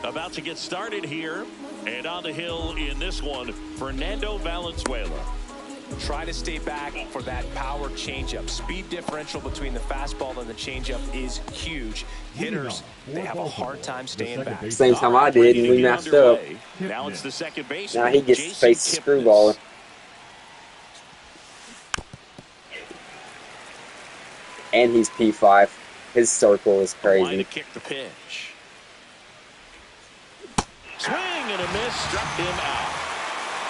about to get started here. And on the hill in this one, Fernando Valenzuela. Try to stay back for that power changeup. Speed differential between the fastball and the changeup is huge. Hitters, they have a hard time staying back. Same time I did, and we messed up. Now it's the second baseman. Now he gets to face the screwballer. And he's P5. His circle is crazy. To kick the pitch. Swing and a miss, struck him out.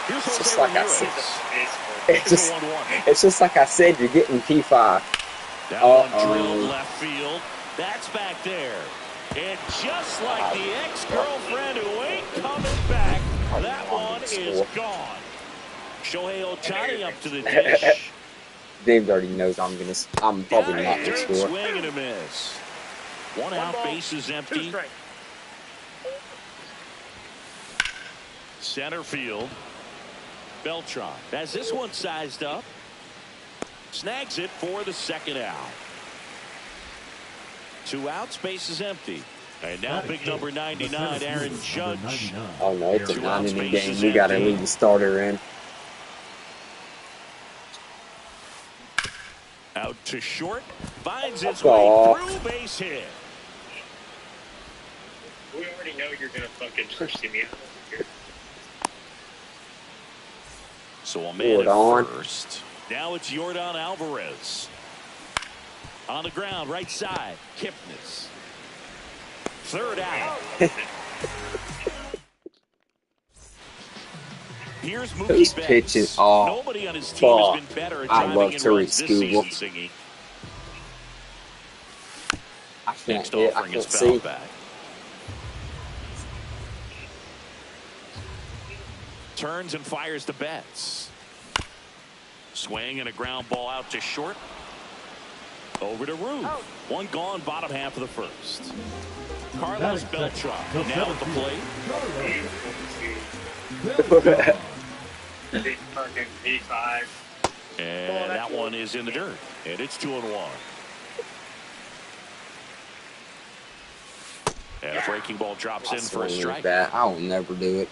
Here's it's just like I said. It's just like I said. You're getting P5. That one drilled left field. That's back there. And just like the ex-girlfriend who ain't coming back, that one is gone. Shohei Ohtani up to the dish. James already knows I'm probably not gonna score. Swing and a miss. One out, base is empty. Center field. Beltran has this one sized up. Snags it for the second out. 2 outs, base is empty. And now big number 99, Aaron Judge. Oh no, it's a 9-inning game. We gotta leave the starter in. Out to short, finds his way through, base hit. We already know you're gonna fucking push me out here. So a man at first. Now it's Yordan Alvarez. On the ground, right side, Kipnis. Third out. Here's Mookie Betts. Pitching. Oh, nobody on his team has been better at driving in runs this season, Singy. Next offering is foul back. Turns and fires to Betts. Swing and a ground ball out to short. Over to Ruth. One gone, bottom half of the first. Carlos Beltran now at the plate. And that one is in the dirt. And it's 2-1. And a breaking ball drops in for a strike. I will never do it.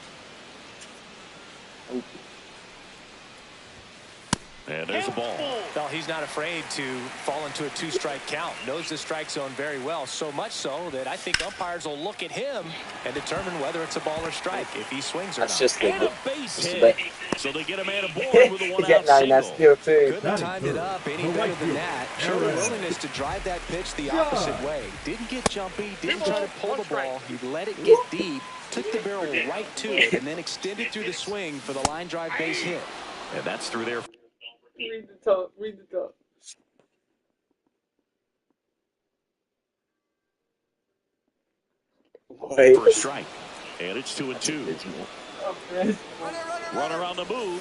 And there's a ball. Well, he's not afraid to fall into a 2-strike count. Knows the strike zone very well. So much so that I think umpires will look at him and determine whether it's a ball or strike if he swings or not. That's just and a base hit. So they get a man aboard with a 1-out single. Couldn't have timed it up any better than that. Showed a willingness to drive that pitch the opposite way. Didn't get jumpy. Didn't try to pull the ball. He let it get deep. Took the barrel right to it and then extended through the swing for the line drive base hit. And that's through there. Read the top. Read the top. Wait. For a strike. And it's 2-2. Runner on the move.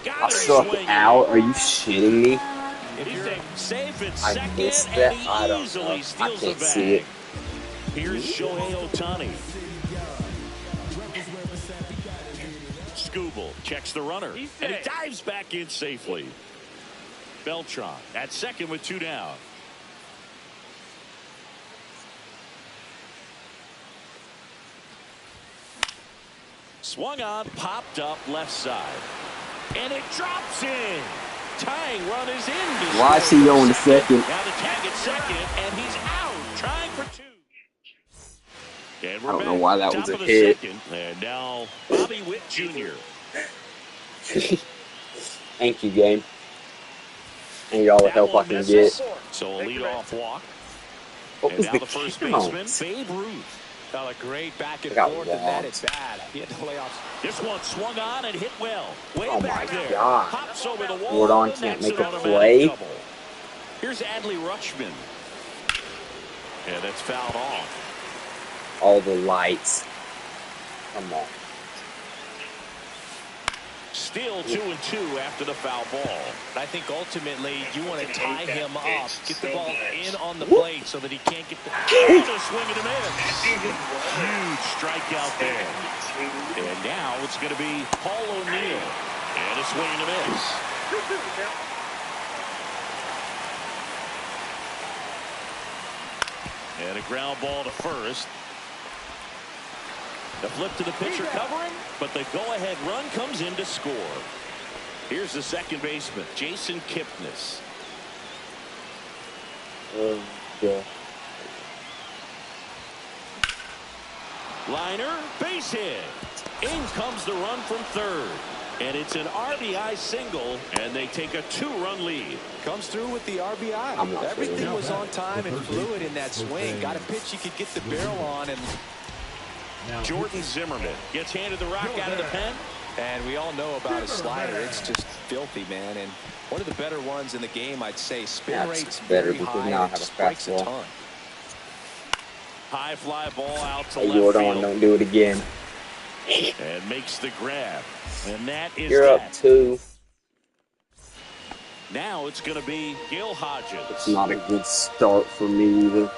Got I suck out. Are you shitting me? If you're safe at I second, missed that. and he I don't easily know. I steals can't the see bag. it. Here's Shohei Ohtani. Skubal checks the runner, and he dives back in safely. Beltran at second with 2 down. Swung on, popped up left side. And it drops in. Tying run is in. Why is he going to second? Now the tag at second, and he's out. Trying for 2. And we're I don't know back. why that Top was a of the hit. second. And now Bobby Witt Jr. Thank you, game. And y'all the help I can get. So a leadoff walk. What was And now the the first count? baseman, Babe Ruth. A great back and I got forth, and that walked. is bad. He had to lay off. This one swung on and hit well. Way Oh back my there. God. Pops over the wall. Gordon and can't that's make a an automatic play. double. Here's Adley Rutschman. And that's fouled off. All the lights. Come on. Still 2-2 after the foul ball. I think ultimately you want to tie him up, get the ball in on the plate so that he can't get the And a swing and a miss. Huge strikeout there. And now it's going to be Paul O'Neill. And a swing and a miss. And a ground ball to first. The flip to the pitcher covering, but the go-ahead run comes in to score. Here's the second baseman, Jason Kipnis. Yeah. Liner, base hit. In comes the run from third. And it's an RBI single, and they take a 2-run lead. Comes through with the RBI. Everything was on time and fluid in that swing. Got a pitch you could get the barrel on. And Jordan Zimmerman gets handed the rock out of the pen. And we all know about his slider. It's just filthy, man. And one of the better ones in the game, I'd say. Spin rate's better very because high. now I It have a strikes a fastball. ton. High fly ball out to Hey, left Jordan, field. don't do it again. And makes the grab. And that is You're that. up 2. Now it's going to be Gil It's Hodges. not a good start for me either.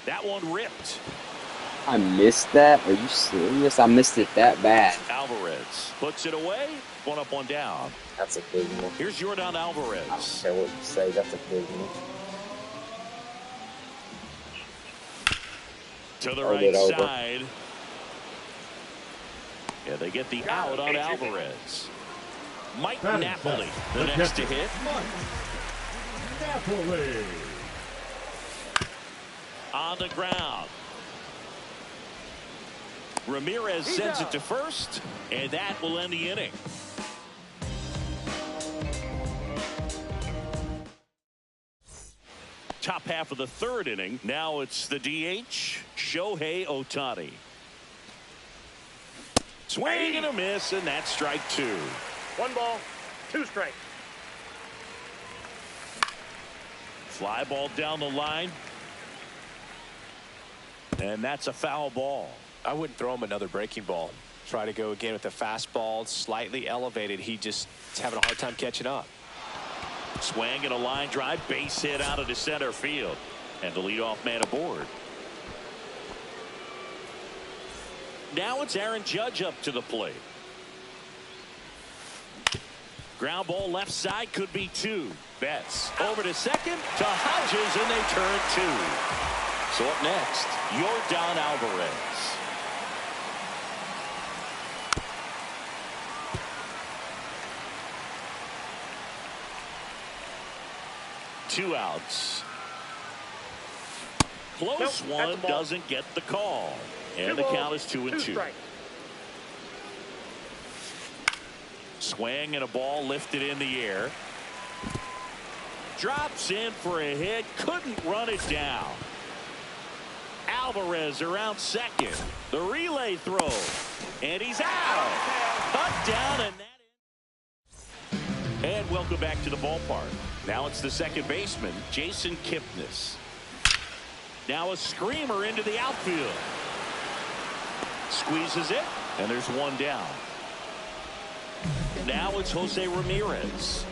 That one ripped. I missed that? Are you serious? I missed it that bad. Alvarez puts it away. 1 up, 1 down. That's a big one. Here's Jordan I don't Alvarez. care what you say. That's a big one. To the Hold right it over. side. Yeah, they get the out on Alvarez. Mike Napoli, the next to hit. Napoli. On the ground. Ramirez sends it to first, and that will end the inning. Top half of the third inning. Now it's the DH, Shohei Ohtani. Swing and a miss, and that's strike 2. 1 ball, 2 strikes. Fly ball down the line. And that's a foul ball. I wouldn't throw him another breaking ball. Try to go again with the fastball, slightly elevated. He's having a hard time catching up. Swing and a line drive, base hit out of the center field. And the leadoff man aboard. Now it's Aaron Judge up to the plate. Ground ball left side, could be 2. Betts over to second to Hodges, and they turn 2. So up next, Yordan Alvarez. Two outs. Close one, doesn't get the call. And the count is 2-2. Swing and a ball lifted in the air. Drops in for a hit. Couldn't run it down. Alvarez around second. The relay throw. And he's out. Cut down and that. And welcome back to the ballpark. Now it's the second baseman, Jason Kipnis. Now a screamer into the outfield. Squeezes it, and there's 1 down. Now it's Jose Ramirez.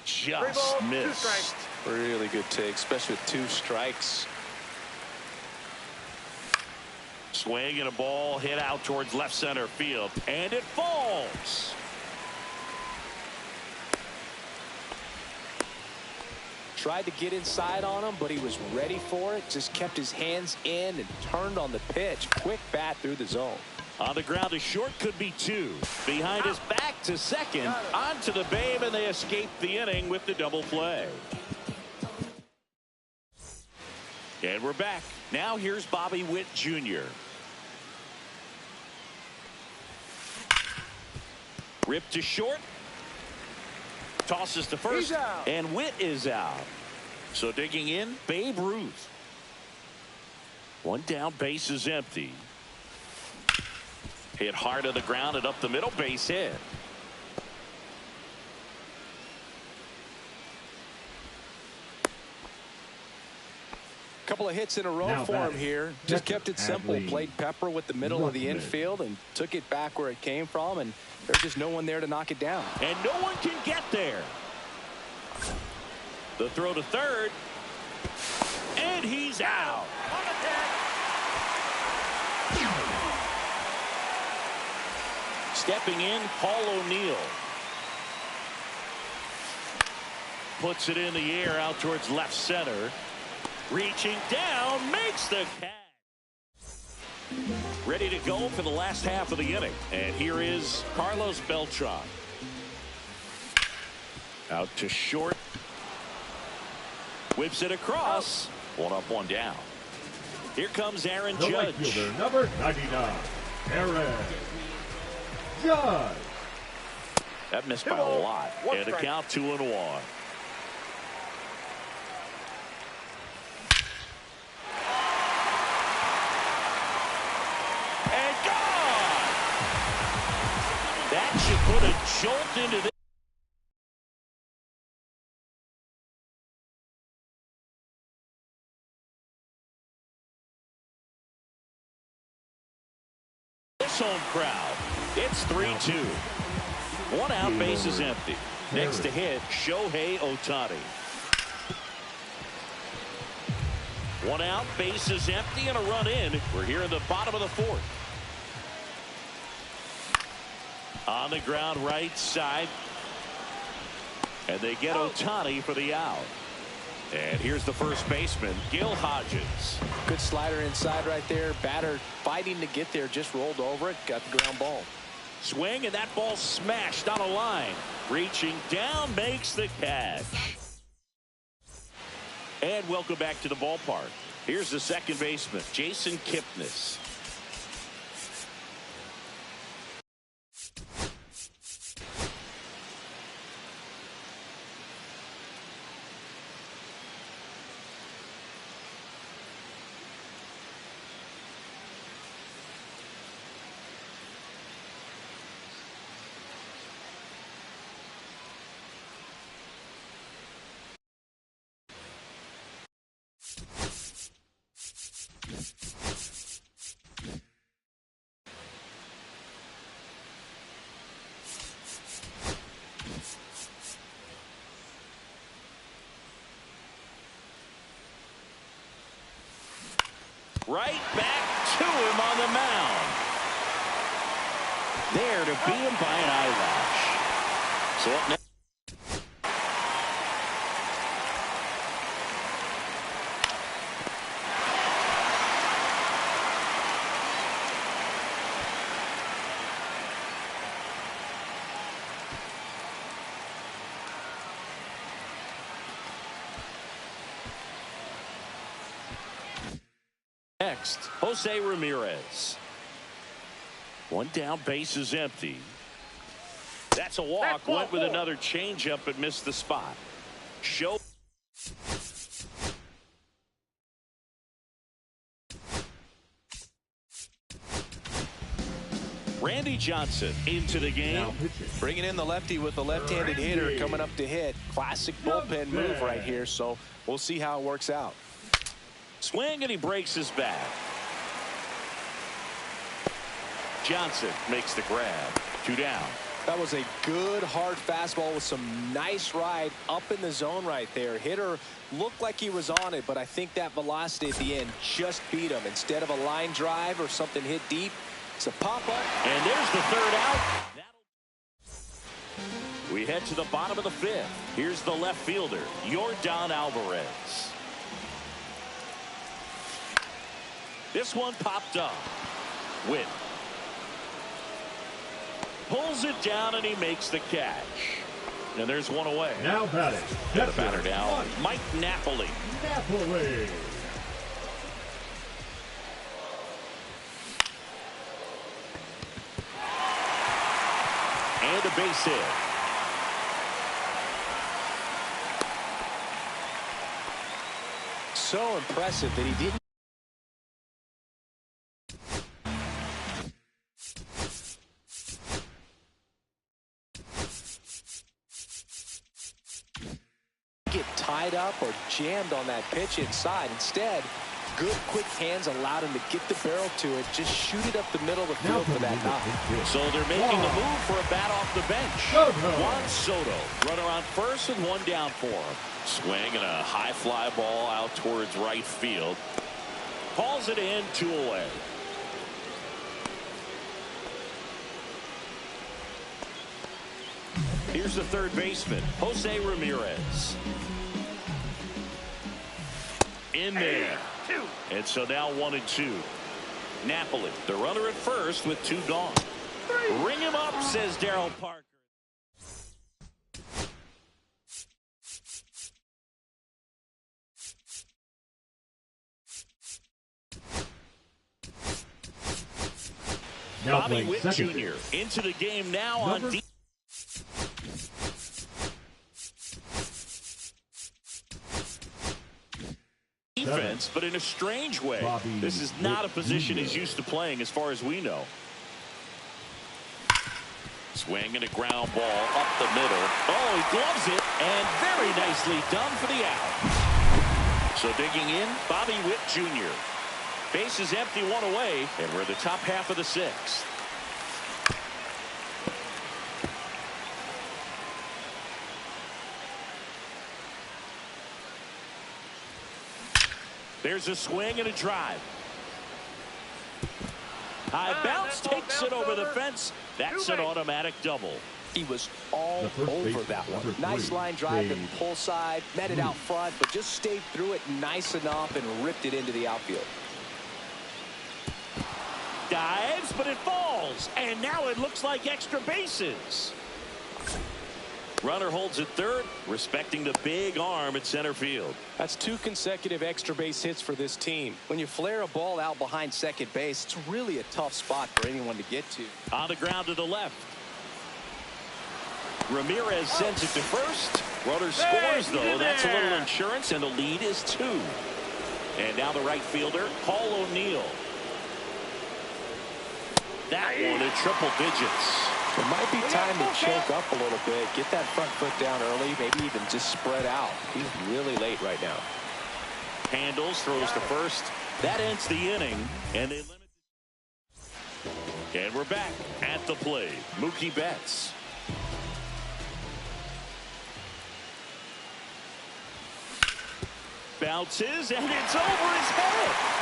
Just missed. Really good take, especially with 2 strikes. Swing and a ball hit out towards left center field, and it falls. Tried to get inside on him, but he was ready for it. Just kept his hands in and turned on the pitch. Quick bat through the zone. On the ground to short, could be 2. Behind his back to second. Onto the Babe, and they escape the inning with the double play. And we're back. Now here's Bobby Witt Jr. Ripped to short. Tosses to first. And Witt is out. So digging in, Babe Ruth. 1 down, base is empty. Hit hard to the ground and up the middle, base hit. Couple of hits in a row for him here. Just kept it simple. Played pepper with the middle of the infield and took it back where it came from, and there's just no one there to knock it down. And no one can get there. The throw to third. And he's out. Stepping in, Paul O'Neill. Puts it in the air out towards left center. Reaching down, makes the catch. Ready to go for the last half of the inning. And here is Carlos Beltran. Out to short. Whips it across. One up, one down. Here comes Aaron The right Judge. fielder, number 99, Aaron Judge. That missed by a lot. And the count 2-1. And gone! That should put a jolt into this. Home crowd. It's 3-2. One out, base is empty. Next to hit, Shohei Ohtani. One out, base is empty, and a run in. We're here in the bottom of the fourth. On the ground, right side. And they get Ohtani for the out. And here's the first baseman, Gil Hodges. Good slider inside right there. Batter fighting to get there, just rolled over it, got the ground ball. Swing, and that ball smashed on a line. Reaching down, makes the catch. And welcome back to the ballpark. Here's the second baseman, Jason Kipnis. Right back to him on the mound. There to beat him by an eyelash. So up next. Next, Jose Ramirez. One down, base is empty. That's a walk. Went with another changeup, but missed the spot. Show. Randy Johnson into the game. Bringing in the lefty with the left-handed hitter coming up to hit. Classic bullpen move right here, so we'll see how it works out. Swing, and he breaks his back. Johnson makes the grab. 2 down. That was a good hard fastball with some nice ride up in the zone right there. Hitter looked like he was on it, but I think that velocity at the end just beat him. Instead of a line drive or something hit deep, it's a pop-up. And there's the third out. We head to the bottom of the fifth. Here's the left fielder, Yordan Alvarez. This one popped up. Witt pulls it down, and he makes the catch. And there's one away. Now batting. And the batter now, Mike Napoli. Napoli. And a base hit. So impressive that he didn't get tied up or jammed on that pitch inside. Instead, good quick hands allowed him to get the barrel to it, just shoot it up the middle of the field for that knock. So they're making a move for a bat off the bench. Juan Soto, runner on first and one down for him. Swing and a high fly ball out towards right field. Hauls it in, 2 away. Here's the third baseman, Jose Ramirez. In there. And so now 1-2. Napoli, the runner at first with 2 gone. Ring him up, says Daryl Parker. Now Bobby playing Witt second Jr. base. into the game now on defense, but in a strange way. Bobby This is not a Witt position Jr. he's used to playing as far as we know. Swing and a ground ball up the middle. Oh, he gloves it, and very nicely done for the out. So digging in, Bobby Witt Jr. Base is empty, 1 away, and we're in the top half of the 6th. There's a swing and a drive. High bounce takes it over the fence. That's an automatic double. He was all over that one. Nice line drive to the pull side, met it out front, but just stayed through it nice enough and ripped it into the outfield. Dives, but it falls, and now it looks like extra bases. Runner holds at third, respecting the big arm at center field. That's 2 consecutive extra base hits for this team. When you flare a ball out behind second base, it's really a tough spot for anyone to get to. On the ground to the left. Ramirez sends it to first. Runner scores, though. That's a little insurance, and the lead is 2. And now the right fielder, Paul O'Neill. That one in triple digits. It might be time to choke up a little bit, get that front foot down early, maybe even just spread out. He's really late right now. Handles, throws to first. That ends the inning, and they limit. And we're back at the plate. Mookie Betts. Bounces, and it's over his head.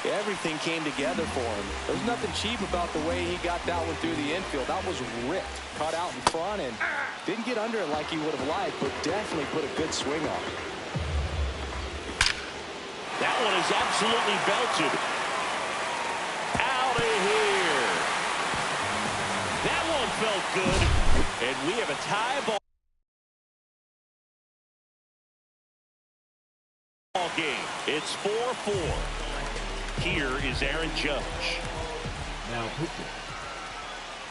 Everything came together for him. There's nothing cheap about the way he got that one through the infield. That was ripped, cut out in front, and didn't get under it like he would have liked, but definitely put a good swing on it. That one is absolutely belted. Out of here. That one felt good, and we have a tie ball game. It's 4-4. Here is Aaron Judge. Now pitching.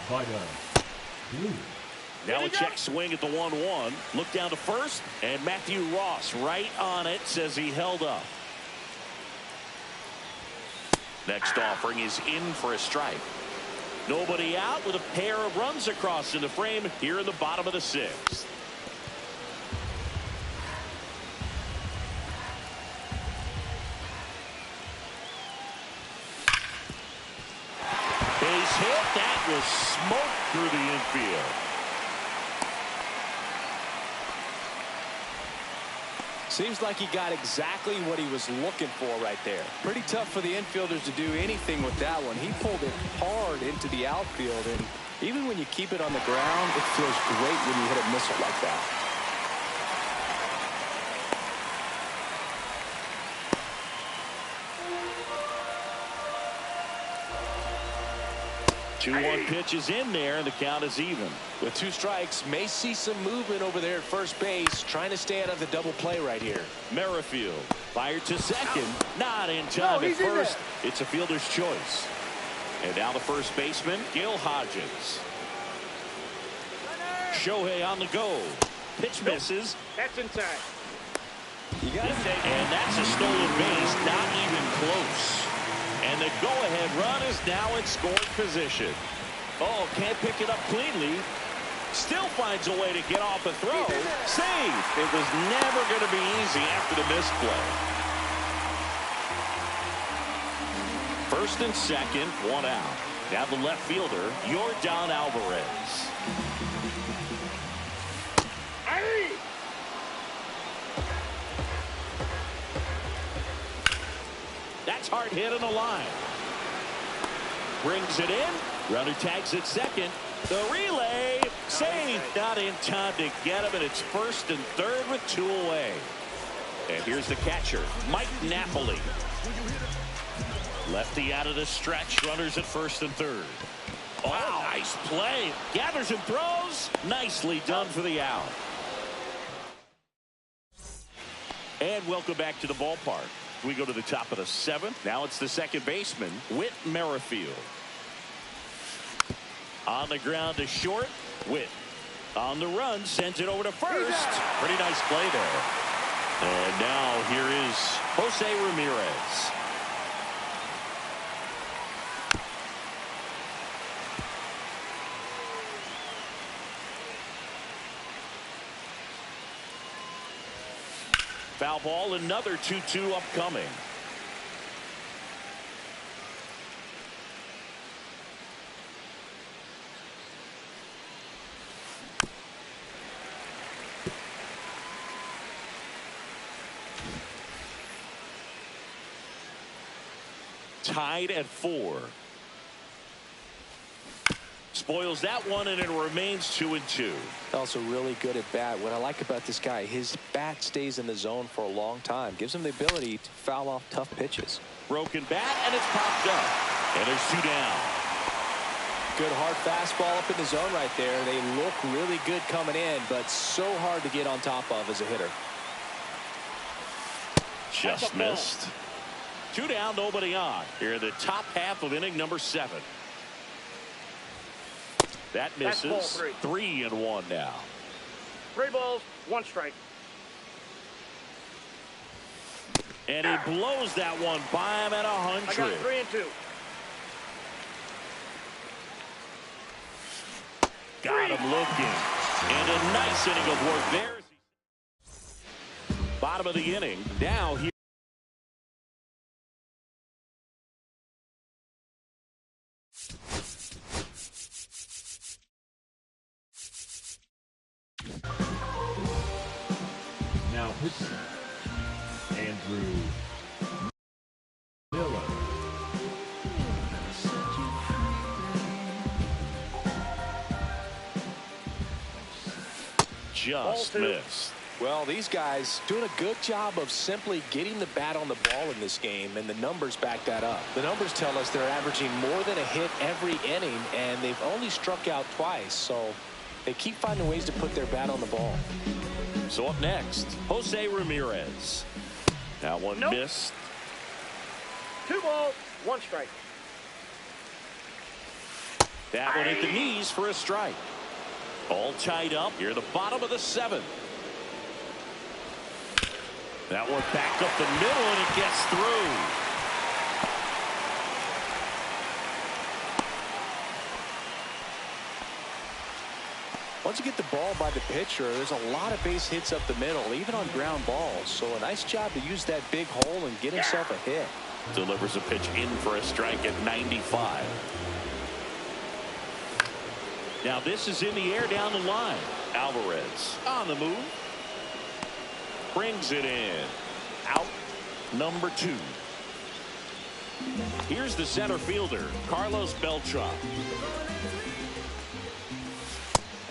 Vida Blue. Now a check swing at the 1-1. Look down to first, and Matthew Ross right on it, says he held up. Next offering is in for a strike. Nobody out with a pair of runs across in the frame here in the bottom of the 6th. Base hit. That was smoked through the infield. Seems like he got exactly what he was looking for right there. Pretty tough for the infielders to do anything with that one. He pulled it hard into the outfield, and even when you keep it on the ground, it feels great when you hit a missile like that. 2-1 pitch is in there, and the count is even. With 2 strikes, may see some movement over there at first base, trying to stay out of the double play right here. Merrifield fired to second, not in time at first. It's a fielder's choice. And now the first baseman, Gil Hodges. Shohei on the go. Pitch misses. That's inside. You got it. And that's a stolen base, not even close. And the go-ahead run is now in scoring position. Oh, can't pick it up cleanly. Still finds a way to get off the throw. Save. It was never going to be easy after the misplay. First and second, 1 out. Now the left fielder, Yordan Alvarez. That's hard hit on the line. brings it in. Runner tags at second. The relay saved, not in time to get him, and it's first and third with 2 away. And here's the catcher, Mike Napoli. Lefty out of the stretch, runners at first and third. Oh, nice play. Gathers and throws. Nicely done for the out. And welcome back to the ballpark. We go to the top of the 7th. Now it's the second baseman, Whit Merrifield. On the ground to short. Whit on the run, sends it over to first. Pretty nice play there. And now here is Jose Ramirez. Foul ball, another 2-2 upcoming. Tied at 4. Spoils that one, and it remains 2-2. Also really good at bat. What I like about this guy, his bat stays in the zone for a long time. Gives him the ability to foul off tough pitches. Broken bat, and it's popped up. And there's 2 down. Good hard fastball up in the zone right there. They look really good coming in, but so hard to get on top of as a hitter. Just missed. 2 down, nobody on. Here in the top half of inning number 7. That misses. 3-1 now. 3 balls, 1 strike. And he blows that one by him at 100. I got 3-2. Got him looking. And a nice inning of work there. Bottom of the inning. Now here. Now pitching, Andrew Miller. Just missed. Well, these guys doing a good job of simply getting the bat on the ball in this game, and the numbers back that up. The numbers tell us they're averaging more than a hit every inning, and they've only struck out twice, so they keep finding ways to put their bat on the ball. So up next, Jose Ramirez. That one missed. 2 balls, 1 strike. That one hit the knees for a strike. All tied up here at the bottom of the 7th. That one back up the middle, and it gets through. Once you get the ball by the pitcher, there's a lot of base hits up the middle, even on ground balls. So a nice job to use that big hole and get himself a hit. Delivers a pitch in for a strike at 95. Now this is in the air down the line. Alvarez on the move. Brings it in. Out number 2. Here's the center fielder, Carlos Beltran.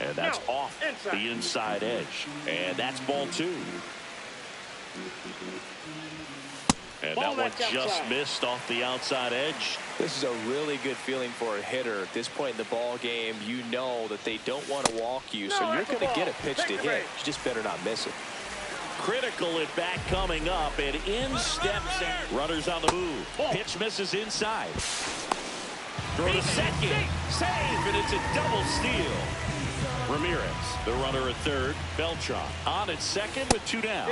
And that's off the inside edge. And that's ball 2. And that one just missed off the outside edge. This is a really good feeling for a hitter. At this point in the ball game, you know that they don't want to walk you, so you're going to get a pitch to hit. You just better not miss it. Critical at bat coming up, and in steps runners on the move. Pitch misses inside. Throw to second. Save, and it's a double steal. Ramirez, the runner at third. Beltran on at second with 2 down.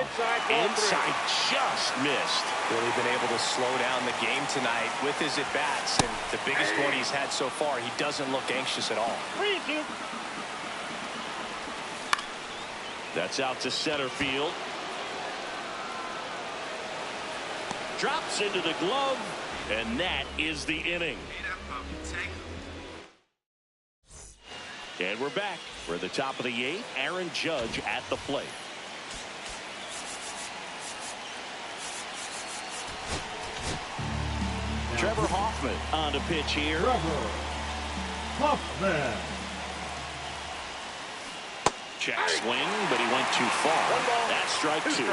Inside just missed. Really been able to slow down the game tonight with his at-bats, and the biggest one he's had so far, he doesn't look anxious at all. That's out to center field. Drops into the glove, and that is the inning. And we're back. We're at the top of the 8th. Aaron Judge at the plate. Trevor Hoffman Hoffman on the pitch here. Trevor Hoffman. Check swing, but he went too far. That's strike two.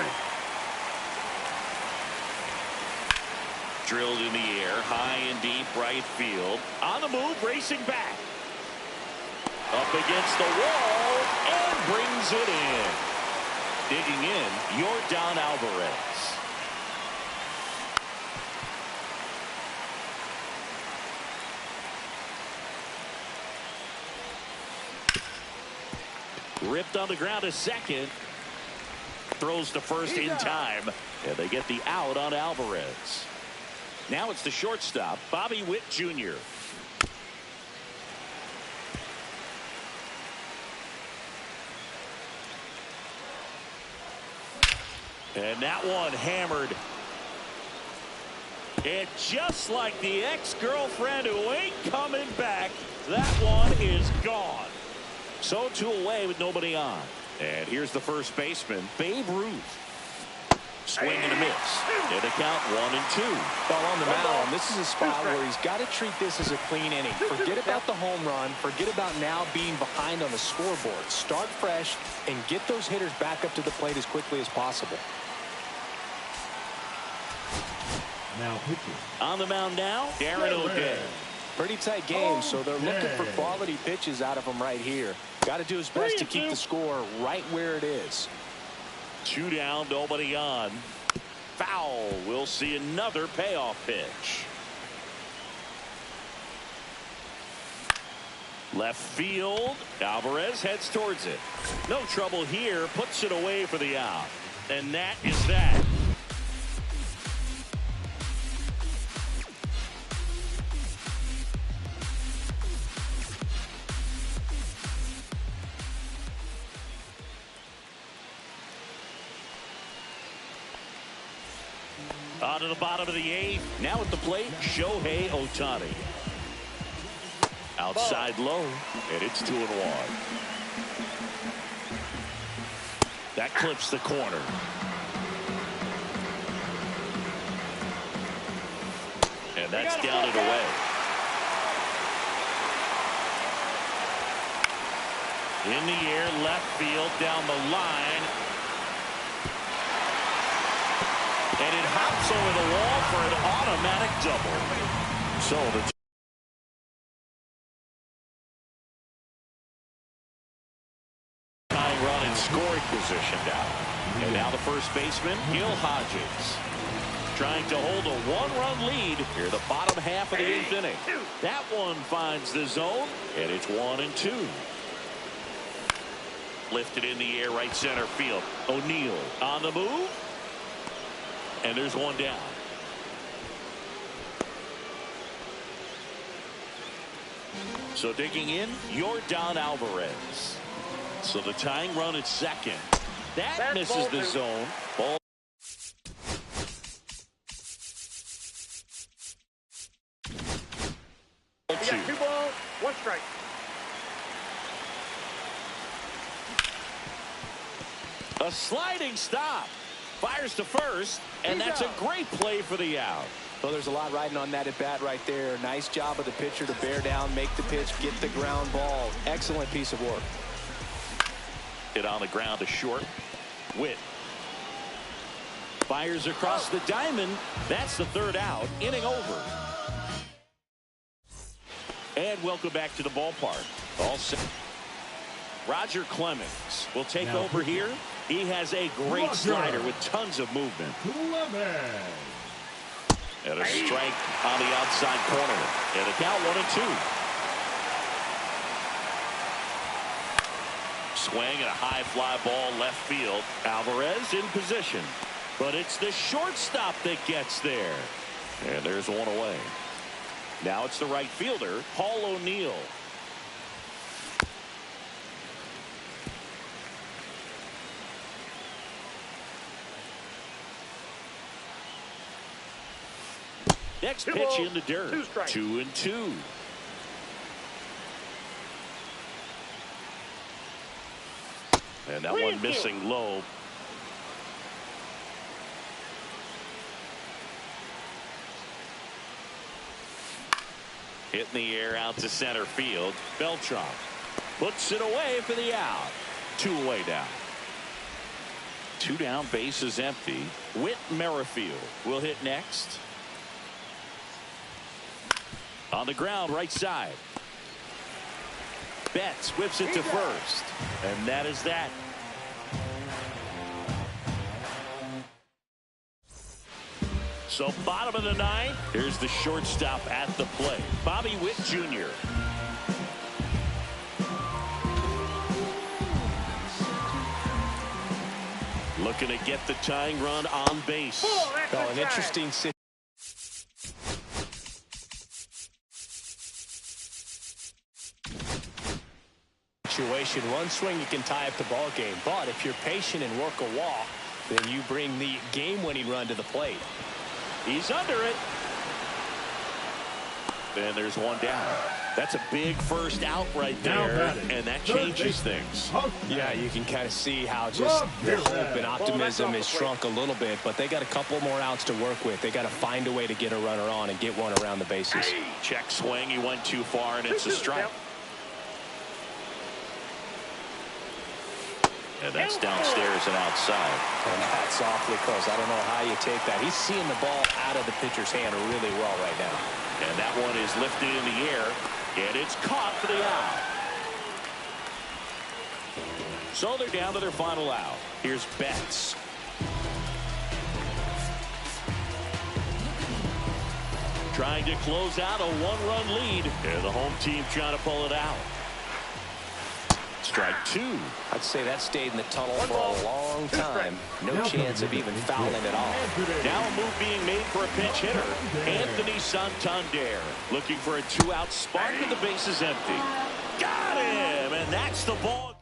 Drilled in the air, high and deep right field. On the move, racing back. Up against the wall and brings it in. Digging in, Yordan Alvarez. Ripped on the ground to second. Throws to first in time. And they get the out on Alvarez. Now it's the shortstop, Bobby Witt Jr. And that one hammered. And just like the ex-girlfriend who ain't coming back, that one is gone. So 2 away with nobody on. And here's the first baseman, Babe Ruth. Swing and a miss. And the count 1-2. Well, on the mound, this is a spot where he's got to treat this as a clean inning. Forget about the home run. Forget about now being behind on the scoreboard. Start fresh and get those hitters back up to the plate as quickly as possible. Now pitching. On the mound now, Darren O'Day. Pretty tight game, so they're looking for quality pitches out of him right here. Got to do his best to keep the score right where it is. 2 down, nobody on. Foul. We'll see another payoff pitch. Left field. Alvarez heads towards it. No trouble here. Puts it away for the out. And that is that. On to the bottom of the 8th. Now at the plate, Shohei Ohtani. Outside low, and it's 2-1. That clips the corner. And that's down and away. In the air, left field, down the line. And it hops over the wall for an automatic double. So the tying run in scoring position now. And now the first baseman, Gil Hodges. Trying to hold a 1-run lead here the bottom half of the 8th inning. That one finds the zone, and it's 1-2. Lifted in the air, right center field. O'Neill on the move. And there's one down. So digging in, Yordan Alvarez. So the tying run at second. That misses the zone. Ball. You got 2 balls, 1 strike. A sliding stop. Fires to first, and that's a great play for the out. Well, there's a lot riding on that at bat right there. Nice job of the pitcher to bear down, make the pitch, get the ground ball. Excellent piece of work. Hit on the ground to short. Witt. Fires across the diamond. That's the 3rd out. Inning over. And welcome back to the ballpark. All set. Roger Clemens will take over here. He has a great slider with tons of movement. And a strike on the outside corner. And a count 1-2. Swing and a high fly ball left field. Alvarez in position. But it's the shortstop that gets there. And there's one away. Now it's the right fielder, Paul O'Neill. Next pitch in the dirt. 2-2. And that one missing low. Hit in the air out to center field. Beltran puts it away for the out. 2 away down. 2 down, bases empty. Whit Merrifield will hit next. On the ground, right side. Betts whips it to first. And that is that. So bottom of the 9th, here's the shortstop at the plate, Bobby Witt Jr. Looking to get the tying run on base. Oh, an interesting situation. One swing, you can tie up the ball game. But if you're patient and work a walk, then you bring the game-winning run to the plate. He's under it. And there's one down. That's a big first out right there, and that changes things. Yeah, you can kind of see how just their hope and optimism is shrunk a little bit, but they got a couple more outs to work with. They got to find a way to get a runner on and get one around the bases. Check swing. He went too far, and it's a strike. And that's downstairs and outside. And that's awfully close. I don't know how you take that. He's seeing the ball out of the pitcher's hand really well right now. And that one is lifted in the air, and it's caught for the out. So they're down to their final out. Here's Betts. Trying to close out a 1-run lead, and the home team trying to pull it out. Strike 2. I'd say that stayed in the tunnel for a long time. No chance of even fouling at all. Now a move being made for a pinch hitter. Anthony Santander looking for a 2-out spot with the bases empty. Got him, and that's the ball game.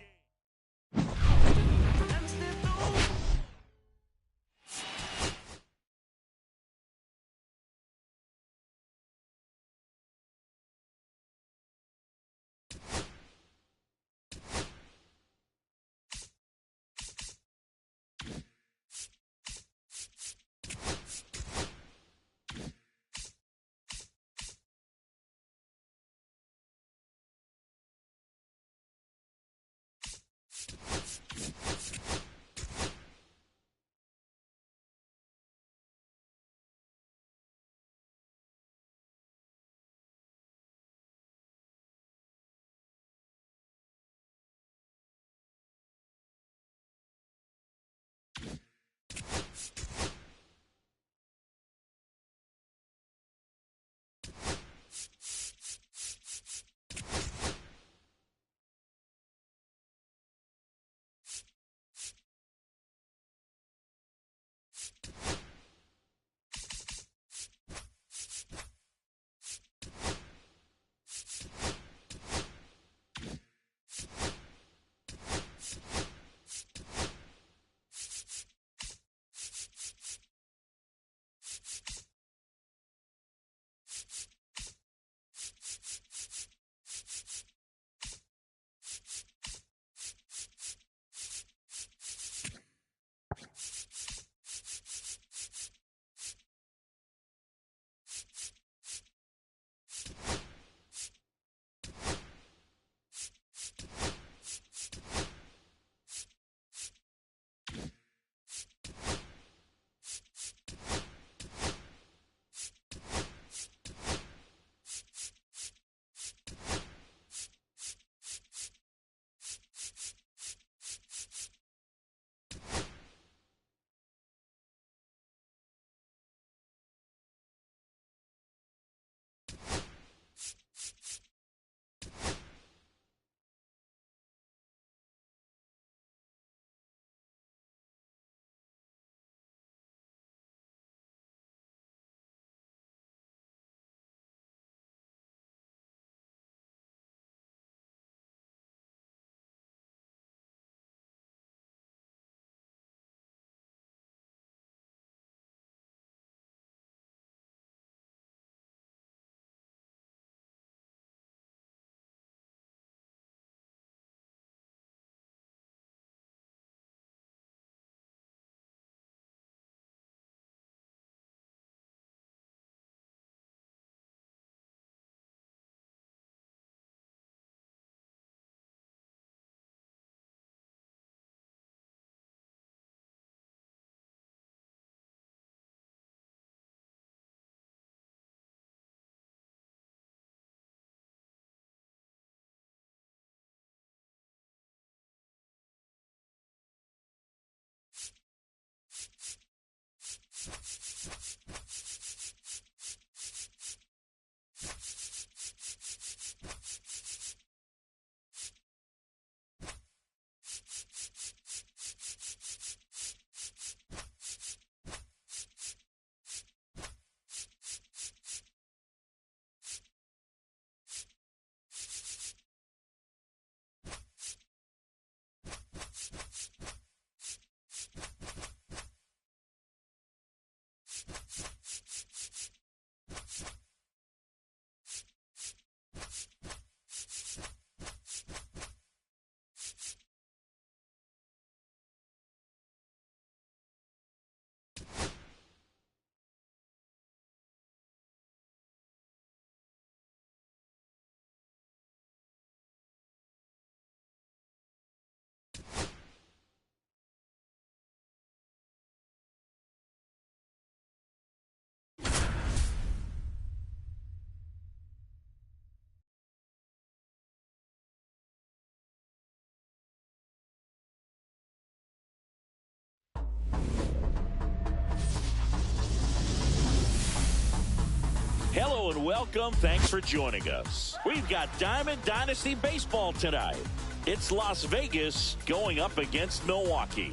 Hello and welcome. Thanks for joining us. We've got Diamond Dynasty Baseball tonight. It's Las Vegas going up against Milwaukee.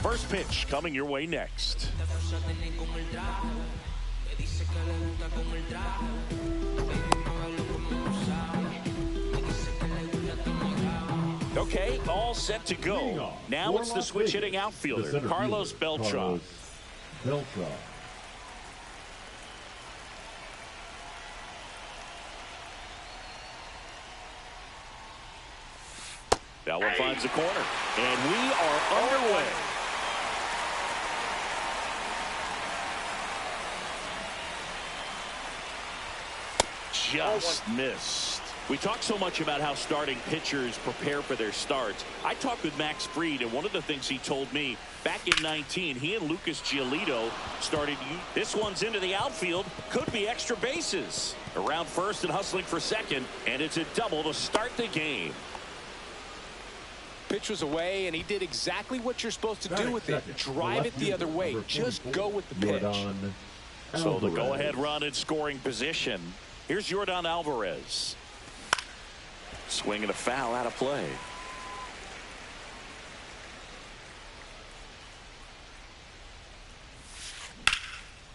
First pitch coming your way next. Okay, all set to go. Now it's the switch hitting outfielder, Carlos Beltran. That one finds the corner, and we are underway. Just missed. We talk so much about how starting pitchers prepare for their starts. I talked with Max Fried, and one of the things he told me back in 19, he and Lucas Giolito started. This one's into the outfield, could be extra bases. Around first and hustling for second, and it's a double to start the game. Pitch was away, and he did exactly what you're supposed to do with it. Drive it the other way. Just go with the pitch. So the go-ahead run in scoring position. Here's Yordan Alvarez. Swing and a foul out of play.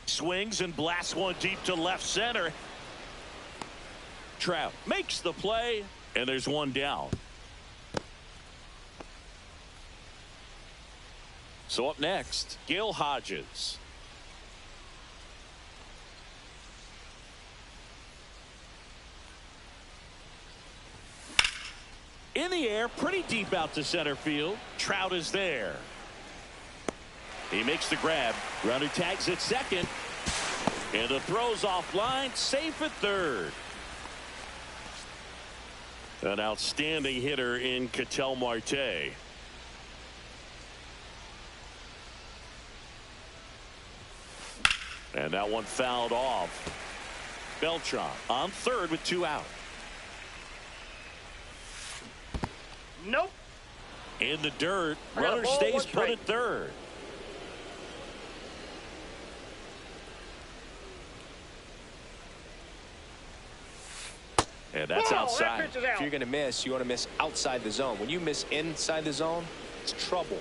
Swings and blasts one deep to left center. Trout makes the play, and there's one down. So up next, Gil Hodges. In the air, pretty deep out to center field. Trout is there. He makes the grab. Runner tags at second. And the throw's offline. Safe at third. An outstanding hitter in Ketel Marte. And that one fouled off. Beltran on third with 2 out. Nope. In the dirt. Runner stays put at third. And that's outside. If you're going to miss, you want to miss outside the zone. When you miss inside the zone, it's trouble.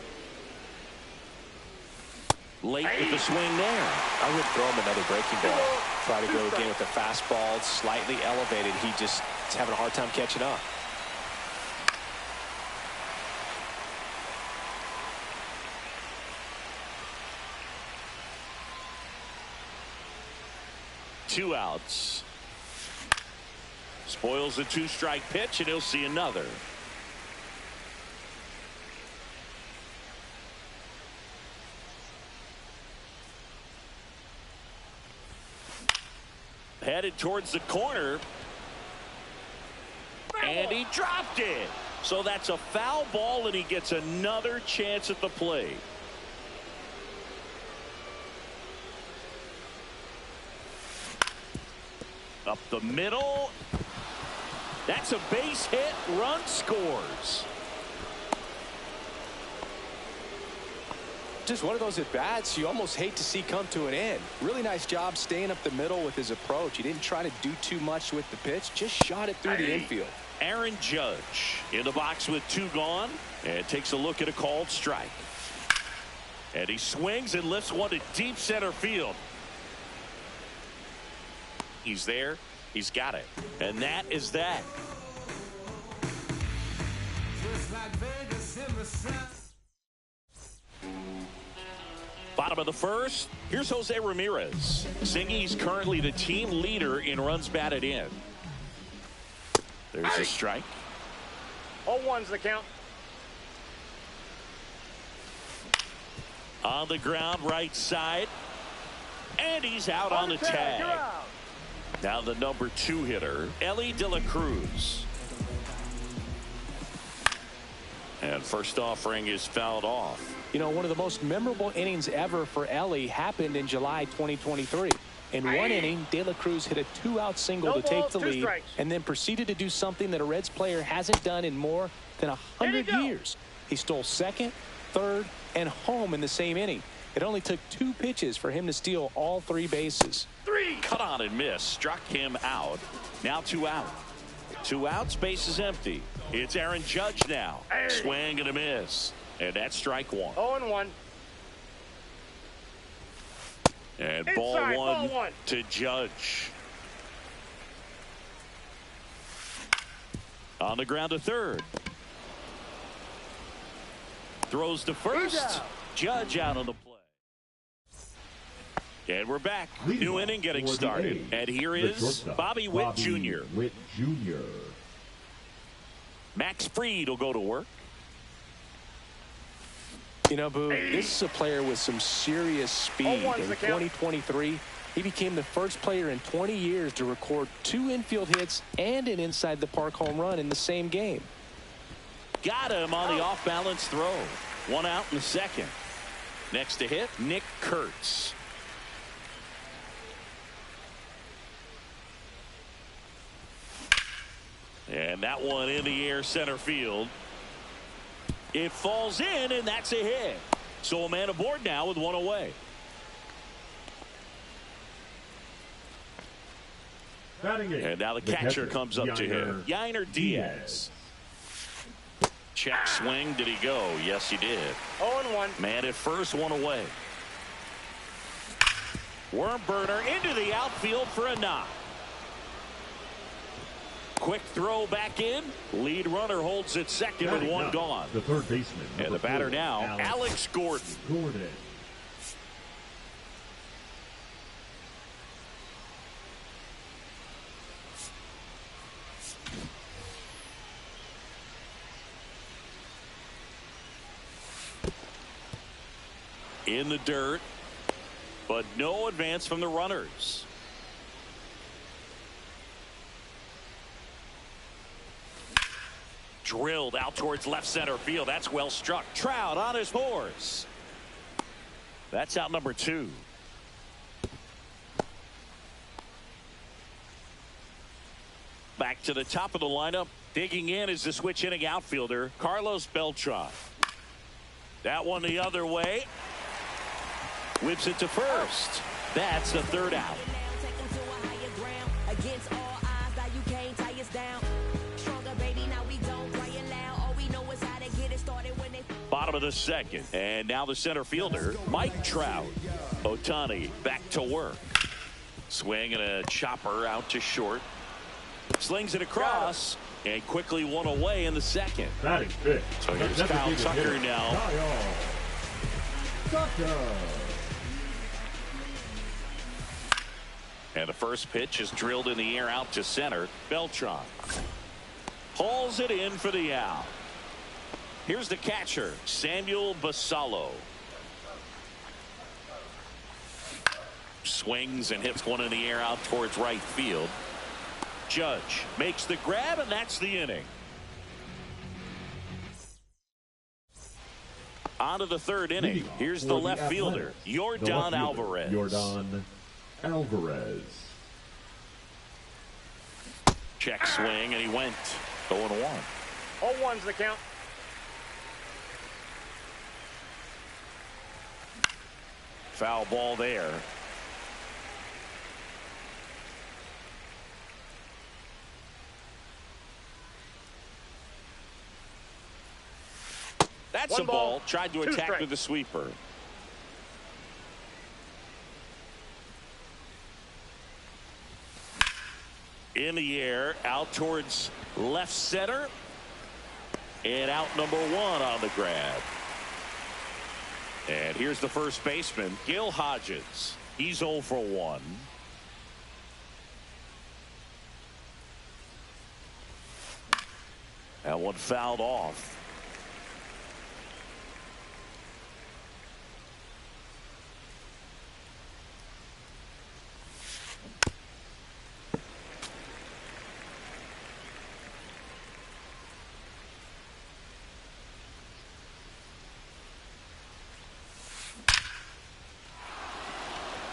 Late with the swing there. I would throw him another breaking ball. Try to go again with the fastball, slightly elevated. He just is having a hard time catching up. Two outs. Spoils the 2-strike pitch, and he'll see another. Headed towards the corner. And he dropped it. So that's a foul ball, and he gets another chance at the plate. Up the middle. That's a base hit. Run scores. Just one of those at-bats you almost hate to see come to an end. Really nice job staying up the middle with his approach. He didn't try to do too much with the pitch. Just shot it through the infield. Aaron Judge in the box with 2 gone. And takes a look at a called strike. And he swings and lifts one to deep center field. He's there. He's got it. And that is that. Bottom of the first. Here's Jose Ramirez. Singy's currently the team leader in runs batted in. There's a strike. 0-1's the count. On the ground, right side. And he's out on the tag. Now the number 2 hitter, Elly De La Cruz. And first offering is fouled off. You know, one of the most memorable innings ever for Elly happened in July 2023. In one inning, De La Cruz hit a 2-out single to take the lead and then proceeded to do something that a Reds player hasn't done in more than 100 years. He stole second, third, and home in the same inning. It only took 2 pitches for him to steal all 3 bases. Cut on and miss. Struck him out. Now 2 out. 2 outs. Base is empty. It's Aaron Judge now. Swing and a miss. And that's strike 1. 0-1. And Inside, ball 1 1. to Judge. On the ground to third. Throws to first. Judge out on the play. And we're back. New inning getting started. And here is Bobby Witt Jr. Witt Jr. Max Fried will go to work. You know, Boo, this is a player with some serious speed. In 2023, he became the first player in 20 years to record 2 infield hits and an inside-the-park home run in the same game. Got him on the off-balance throw. 1 out in the second. Next to hit, Nick Kurtz. And that one in the air center field. It falls in, and that's a hit. So a man aboard now with 1 away. And now the catcher comes up to him. Yainer Diaz. Check swing. Did he go? Yes, he did. 0-1. Man at first, 1 away. Worm burner into the outfield for a knock. Quick throw back in. Lead runner holds it second with 1 gone. The third baseman. And the batter now, Alex Gordon. In the dirt, but no advance from the runners. Drilled out towards left center field. That's well struck. Trout on his horse. That's out number 2. Back to the top of the lineup. Digging in is the switch hitting outfielder, Carlos Beltran. That one the other way. Whips it to first. That's the 3rd out. Bottom of the second. And now the center fielder, Mike Trout. Ohtani back to work. Swing and a chopper out to short. Slings it across. And quickly 1 away in the second. Batting fifth. So here's Kyle Tucker now. And the first pitch is drilled in the air out to center. Beltran hauls it in for the out. Here's the catcher, Samuel Basallo. Swings and hits one in the air out towards right field. Judge makes the grab, and that's the inning. On to the 3rd inning. Here's the left fielder, Yordan Alvarez. Yordan Alvarez. Check swing, and he went 0-1. 0-1's the count. Foul ball there. That's a ball. Tried to attack with the sweeper. In the air, out towards left center. And out number 1 on the grab. And here's the first baseman, Gil Hodges. He's 0 for 1. That one fouled off.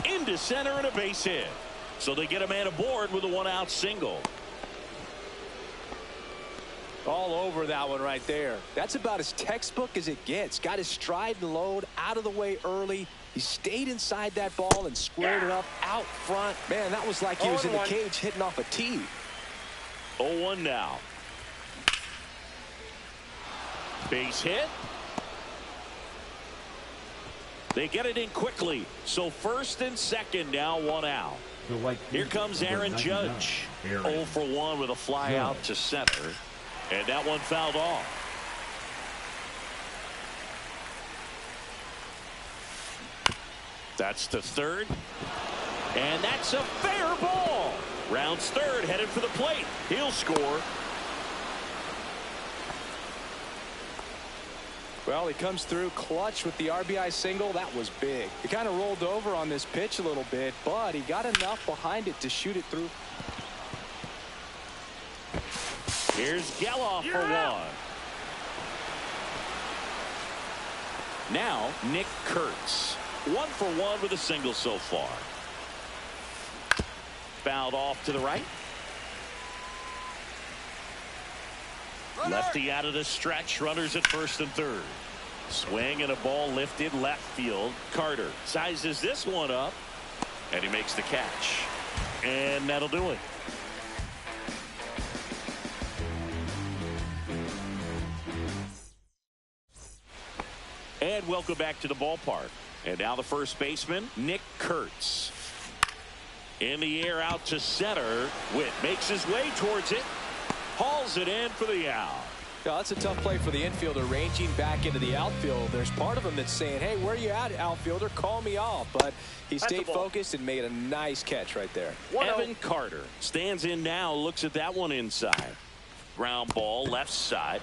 Into center and a base hit. So they get a man aboard with a 1-out single. All over that one right there. That's about as textbook as it gets. Got his stride and load out of the way early. He stayed inside that ball and squared it up out front. Man, that was like he was in the cage hitting off a tee. 0-1 now. Base hit. They get it in quickly. So first and second now, 1 out. Here comes Aaron Judge. 0 for 1 with a fly out to center. And that one fouled off. That's to third. And that's a fair ball. Rounds third, headed for the plate. He'll score. Well, he comes through clutch with the RBI single. That was big. He kind of rolled over on this pitch a little bit, but he got enough behind it to shoot it through. Here's Geloff for 1. Now, Nick Kurtz. 1 for 1 with a single so far. Fouled off to the right. Lefty out of the stretch. Runners at first and third. Swing and a ball lifted left field. Carter sizes this one up. And he makes the catch. And that'll do it. And welcome back to the ballpark. And now the first baseman, Nick Kurtz. In the air out to center. Witt makes his way towards it. Hauls it in for the out. Yeah, that's a tough play for the infielder ranging back into the outfield. There's part of him that's saying, hey, where you at, outfielder? Call me off. But he stayed focused and made a nice catch right there. Evan Carter stands in now, looks at that one inside. Ground ball left side.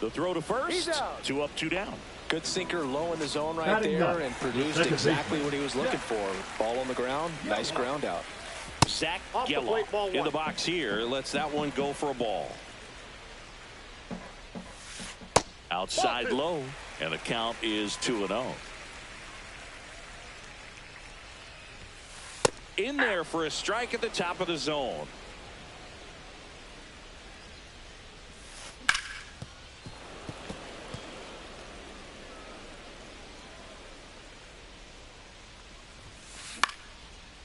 The throw to first. 2 up, 2 down. Good sinker low in the zone right there and produced exactly what he was looking for. Ball on the ground. Nice ground out. Zach Geloff in the box here. Lets that one go for a ball. Outside low. And the count is 2-0. In there for a strike at the top of the zone.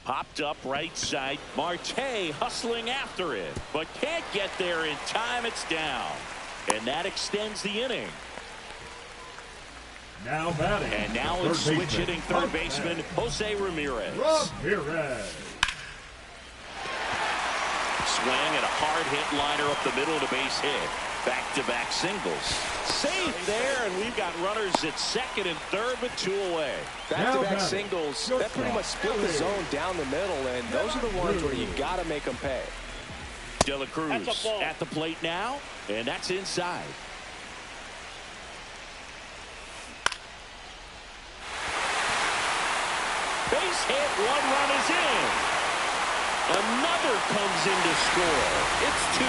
Popped up right side. Marte hustling after it, but can't get there in time. It's down. And that extends the inning. Now batting. And now it's switch hitting third baseman Jose Ramirez. Ramirez. Swing and a hard hit liner up the middle to base hit. Back-to-back singles. Safe there, and we've got runners at second and third, but 2 away. Back-to-back singles, that pretty much split the zone down the middle, and those are the ones where you got to make them pay. De La Cruz at the plate now, and that's inside. Base hit, 1 run is in. Another comes in to score. It's 2-2.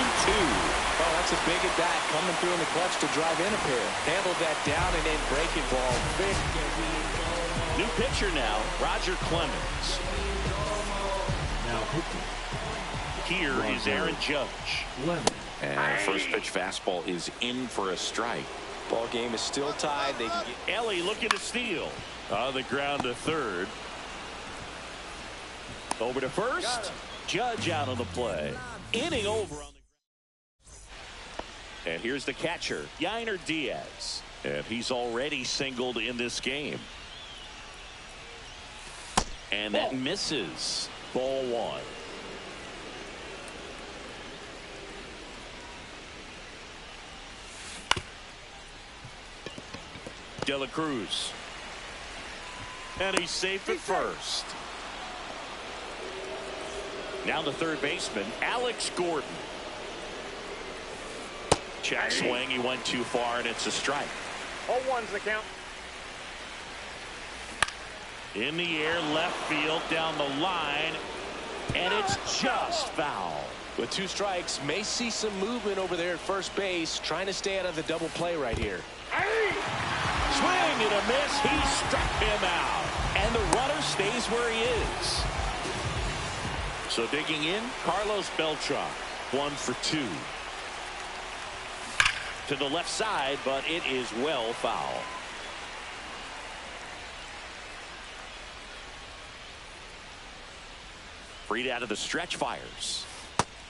Oh, that's a big at bat coming through in the clutch to drive in a pair. Handled that down and in breaking ball. Big. New pitcher now, Roger Clemens. Now Here is Aaron Judge. And first pitch fastball is in for a strike. Ball game is still tied. They can get Ellie looking to steal. On the ground to third. Over to first. Judge out on the play. Inning over on the ground. And here's the catcher, Yainer Diaz. And he's already singled in this game. And that misses. Ball 1. De La Cruz. And he's safe at first. Now the third baseman, Alex Gordon. Check swing. He went too far, and it's a strike. 0-1's the count. In the air, left field, down the line, and it's just foul. with 2 strikes. May see some movement over there at first base, trying to stay out of the double play right here. Swing and a miss. He struck him out, and the runner stays where he is. So digging in, Carlos Beltran, 1 for 2. To the left side, but it is well foul. Freed out of the stretch, fires.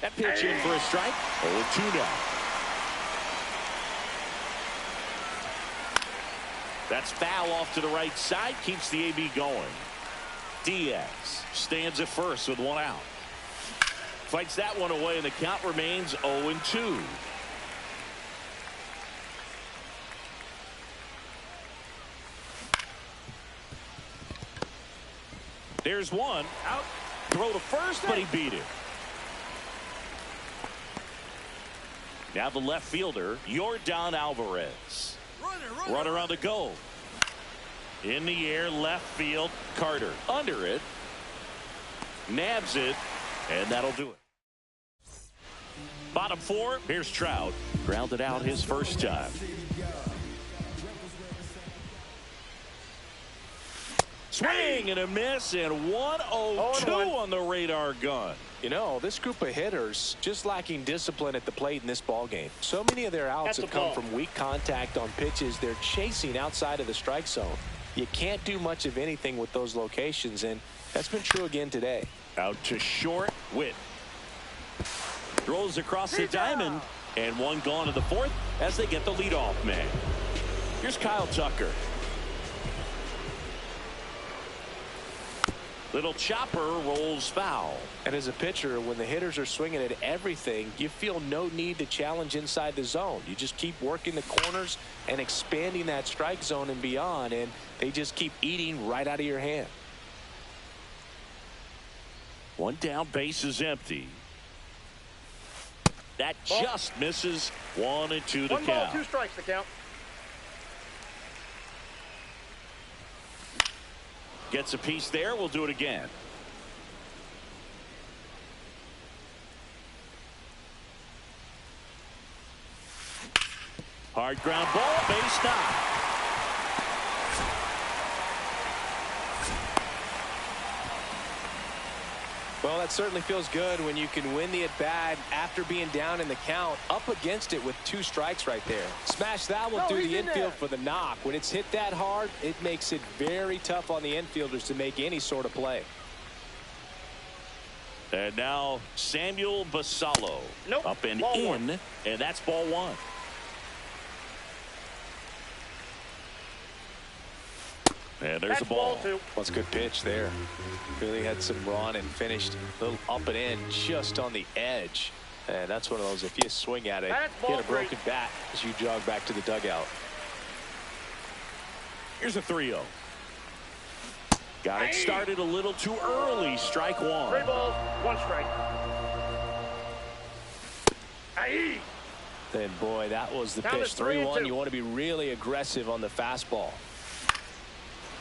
That pitch in for a strike. 0-2 now. That's foul off to the right side. Keeps the AB going. Diaz stands at first with one out. Fights that one away, and the count remains 0-2. There's one. Out. Throw to first, but he beat it. Now the left fielder, Yordan Alvarez. Runner on the go. In the air, left field, Carter. Under it. Nabs it, and that'll do it. Bottom four, here's Trout. Grounded out his first time. Swing and a miss, and 1-0-2 on the radar gun. You know, this group of hitters just lacking discipline at the plate in this ball game. So many of their outs have come from weak contact on pitches they're chasing outside of the strike zone. You can't do much of anything with those locations, and that's been true again today. Out to short, Witt. Throws across the diamond, and one gone to the fourth as they get the leadoff man. Here's Kyle Tucker. Little chopper rolls foul. And as a pitcher, when the hitters are swinging at everything, you feel no need to challenge inside the zone. You just keep working the corners and expanding that strike zone and beyond, and they just keep eating right out of your hand. One down, base is empty. That just misses. 1-2 to count. 1 ball, 2 strikes to count. Gets a piece there. We'll do it again. Hard ground ball, base knock. Well, that certainly feels good when you can win the at-bat after being down in the count, up against it with 2 strikes right there. Smash that one through the infield for the knock. When it's hit that hard, it makes it very tough on the infielders to make any sort of play. And now Samuel Basallo. Up and ball in, one. and that's ball 1. And there's a ball. Ball 2. That's a good pitch there. Really had some run and finished a little up and in just on the edge. And that's one of those, if you swing at it, hit a broken bat as you jog back to the dugout. Here's a 3-0. Got it started a little too early. Strike 1. 3 balls, 1 strike. Aye. Then, boy, that was the Count pitch. is 3-2. 3-1. You want to be really aggressive on the fastball.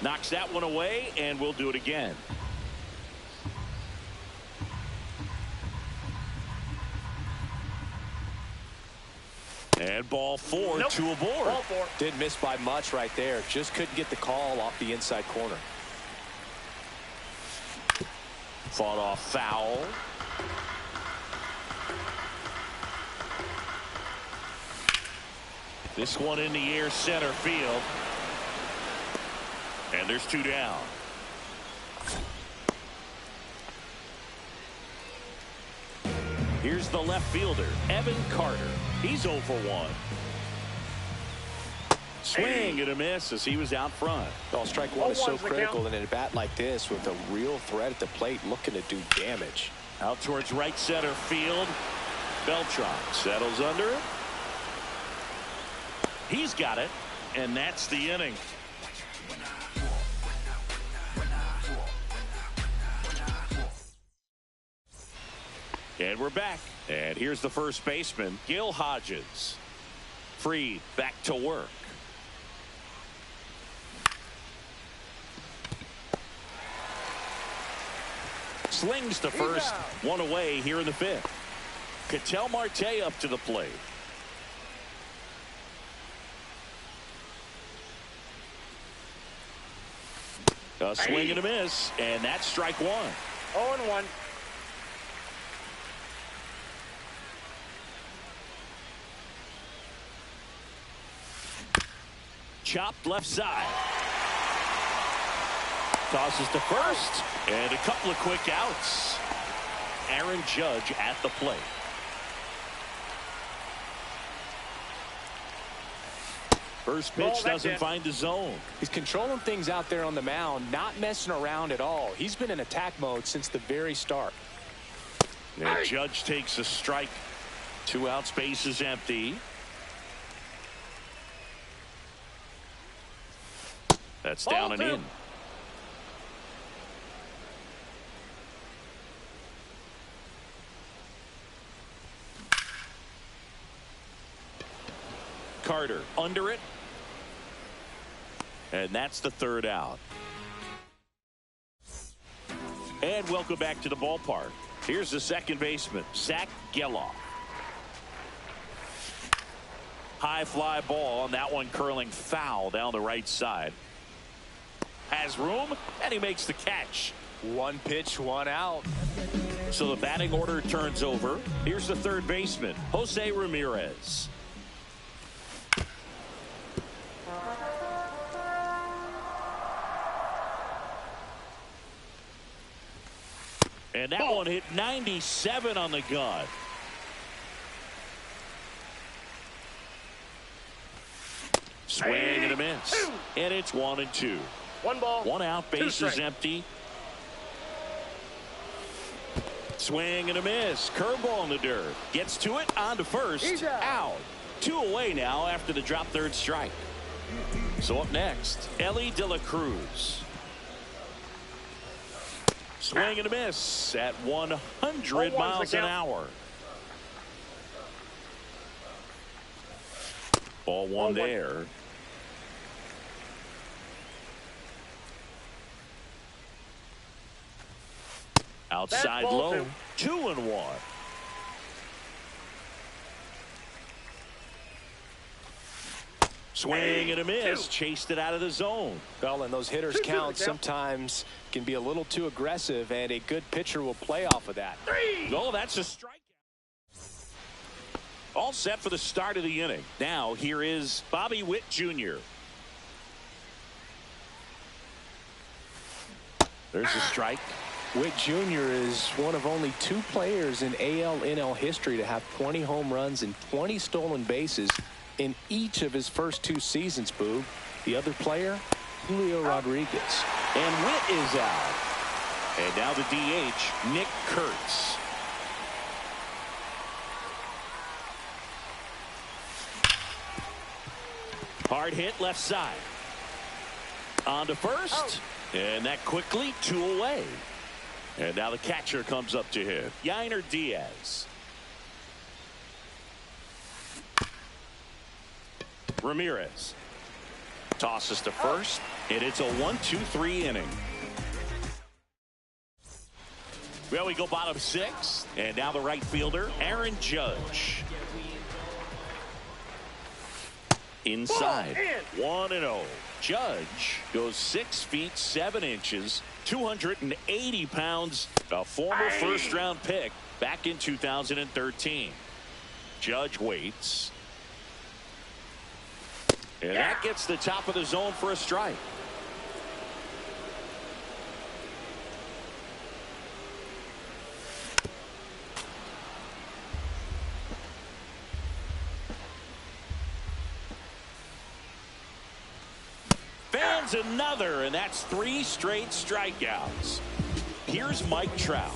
Knocks that one away, and we'll do it again. And ball 4, 2 aboard. Ball 4. Didn't miss by much right there. Just couldn't get the call off the inside corner. Fought off foul. This one in the air, center field. And there's 2 down. Here's the left fielder, Evan Carter. He's 0 for 1. Swing and a miss as he was out front. Well, strike 1 is so critical in a bat like this with a real threat at the plate looking to do damage. Out towards right center field. Beltran settles under it. He's got it, and that's the inning. And we're back. And here's the first baseman, Gil Hodges. Freed back to work. Slings to first. 1 away here in the 5th. Ketel Marte up to the plate. A swing and a miss, and that's strike 1. 0-1. Chopped left side. Tosses to first, and a couple of quick outs. Aaron Judge at the plate. First pitch doesn't find the zone. He's controlling things out there on the mound, not messing around at all. He's been in attack mode since the very start. And Judge takes a strike. 2 outs, base is empty. That's down and in. Carter under it. And that's the 3rd out. And welcome back to the ballpark. Here's the second baseman, Zach Gelof. High fly ball, and that one curling foul down the right side. Has room, and he makes the catch. 1 pitch, 1 out. So the batting order turns over. Here's the third baseman, Jose Ramirez. And that one hit 97 on the gun. Swing and a miss. And it's 1-2. 1 ball. 1 out, base is empty. Swing and a miss. Curveball in the dirt. Gets to it, on to first. Out. 2 away now after the drop third strike. So up next, Elly De La Cruz. Swing and a miss at 100 miles an hour. Ball 1 there. Outside low. 2-1. Swing and a miss. Chased it out of the zone. Well, and those hitters count sometimes can be a little too aggressive, and a good pitcher will play off of that. Oh, that's a strikeout. All set for the start of the inning. Now here is Bobby Witt Jr. There's a strike. Witt Jr. is one of only 2 players in AL/NL history to have 20 home runs and 20 stolen bases in each of his first 2 seasons, Boog. The other player, Julio Rodriguez. And Witt is out. And now the DH, Nick Kurtz. Hard hit left side. On to first. And that quickly 2 away. And now the catcher comes up to him, Yainer Diaz. Ramirez tosses to first, and it's a 1-2-3 inning. Well, we go bottom 6, and now the right fielder, Aaron Judge. Inside, 1-0. Judge goes 6 feet 7 inches, 280 pounds, a former first-round pick back in 2013. Judge waits. And that gets the top of the zone for a strike. Fans another, and that's 3 straight strikeouts. Here's Mike Trout.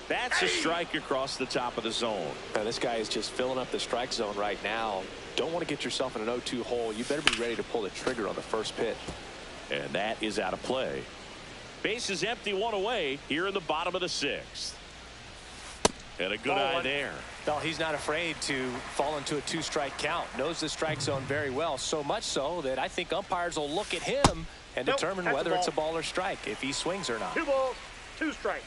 That's a strike across the top of the zone. Now, this guy is just filling up the strike zone right now. Don't want to get yourself in an 0-2 hole. You better be ready to pull the trigger on the first pitch. And that is out of play. Base is empty, 1 away here in the bottom of the 6th. And a good eye there. No, he's not afraid to fall into a 2-strike count. Knows the strike zone very well. So much so that I think umpires will look at him and determine whether it's a ball or strike, if he swings or not. 2 balls, 2 strikes.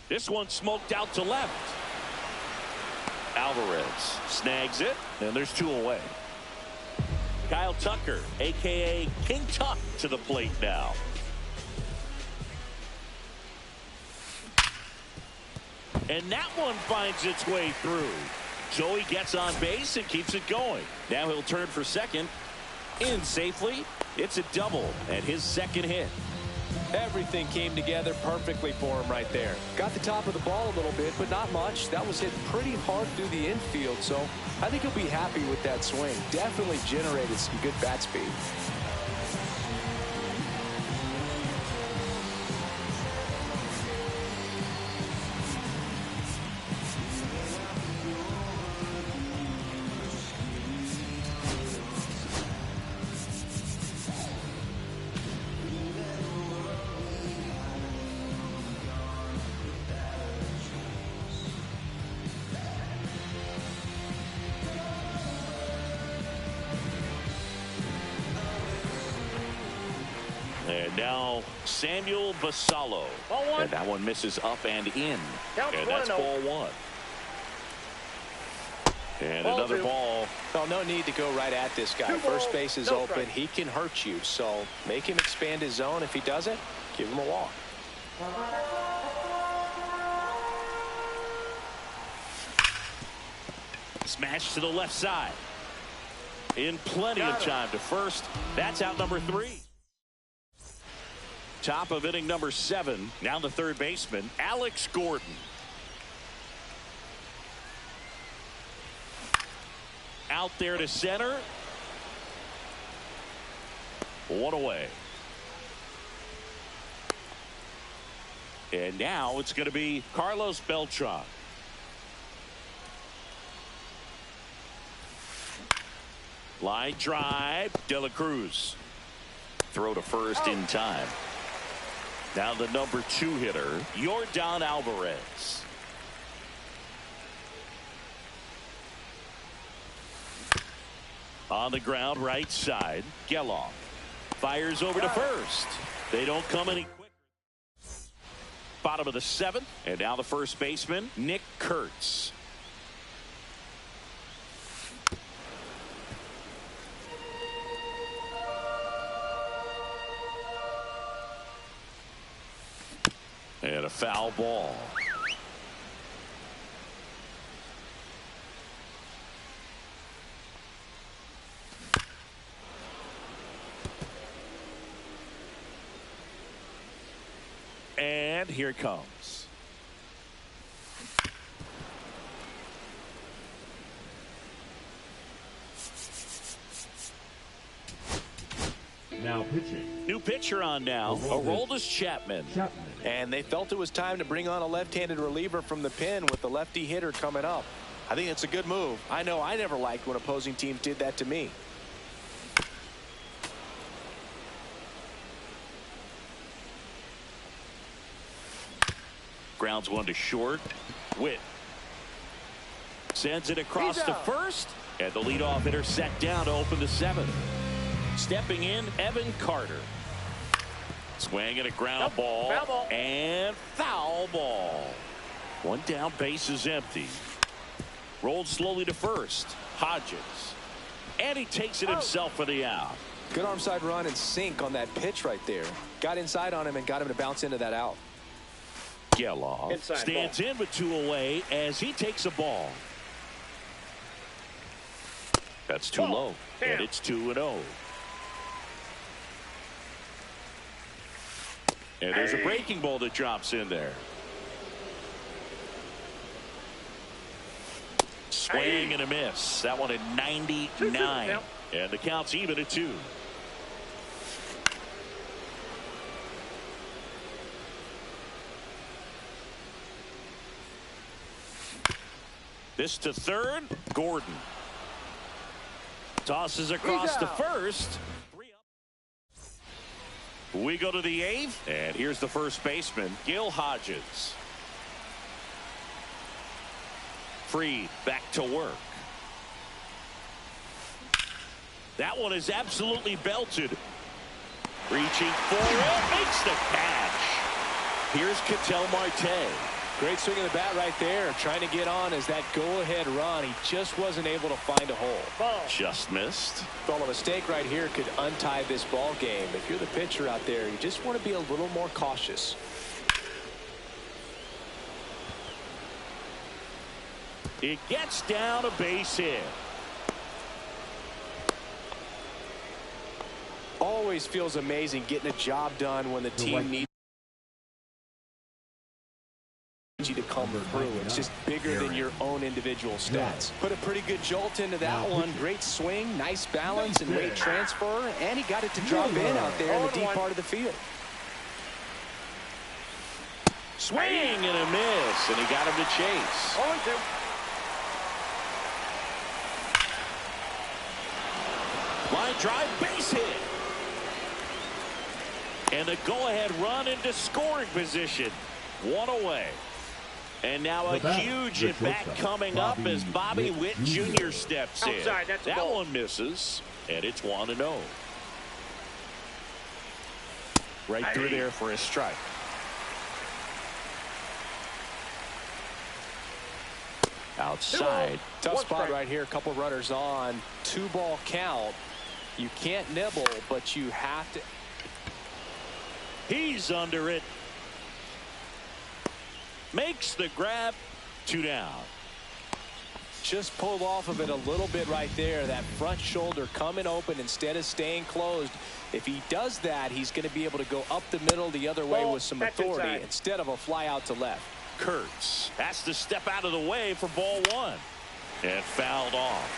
This one smoked out to left. Alvarez snags it, and there's 2 away. Kyle Tucker, a.k.a. King Tuck, to the plate now. And that one finds its way through. So he gets on base and keeps it going. Now he'll turn for second In safely. It's a double and his second hit. Everything came together perfectly for him right there. Got the top of the ball a little bit, but not much. That was hit pretty hard through the infield, so I think he'll be happy with that swing. Definitely generated some good bat speed. And now Samuel Basallo. Ball one. And that one misses up and in. Counts And that's 1-0. ball one. And Ball another two. ball. Well, no need to go right at this guy. Two First balls, base is no open. strike. He can hurt you, so make him expand his zone. If he doesn't, give him a walk. Smash to the left side. In plenty of time to first. That's out number 3. Top of inning number 7. Now the third baseman, Alex Gordon. Out there to center. One away. And now it's going to be Carlos Beltran. Line drive. De La Cruz. Throw to first in time. Now the number 2 hitter, Yordan Alvarez. On the ground, right side, Geloff. Fires over to first. They don't come any quicker. Bottom of the 7th, and now the first baseman, Nick Kurtz. And a foul ball. And here it comes. Now pitching. New pitcher on now, Aroldis Chapman. Chapman. And they felt it was time to bring on a left-handed reliever from the pen with the lefty hitter coming up. I think it's a good move. I know I never liked when opposing teams did that to me. Grounds one to short. Witt sends it across to first, and the leadoff hitter set down to open the 7th. Stepping in, Evan Carter. Swinging a ground ball, foul ball. and foul ball. One down, base is empty. Rolled slowly to first. Hodges, and he takes it himself for the out. Good arm side run and sink on that pitch right there. Got inside on him and got him to bounce into that out. Geloff Inside stands in with 2 away as he takes a ball. That's too low, and it's 2-0. And there's a breaking ball that drops in there. Swing and a miss. That one at 99. And the count's even at 2. This to third. Gordon tosses across to first. 3 up. We go to the 8th, and here's the first baseman, Gil Hodges. Free, back to work. That one is absolutely belted. Reaching forward, makes the catch. Here's Ketel Marte. Great swing of the bat right there. Trying to get on as that go-ahead run. He just wasn't able to find a hole. Ball. Just missed. Well, a mistake right here could untie this ball game. If you're the pitcher out there, you just want to be a little more cautious. It gets down a base hit. always feels amazing getting a job done when the team needs you to come through. It's just bigger than your own individual stats. Put a pretty good jolt into that one. Great swing, nice balance and weight transfer, and he got it to drop in out there in the deep part of the field. Swing and a miss, and he got him to chase. 0-2. Line drive, base hit. And a go-ahead run into scoring position. One away. And now a huge at-bat coming up as Bobby Witt Jr. steps in. That one misses, and it's 1-0. Right through there for a strike. Outside. Tough spot right here. A couple runners on. 2-ball count. You can't nibble, but you have to. He's under it. Makes the grab. 2 down. Just pulled off of it a little bit right there. That front shoulder coming open instead of staying closed. If he does that, he's going to be able to go up the middle the other way with some authority instead of a fly out to left. Kurtz has to step out of the way for ball 1. And fouled off.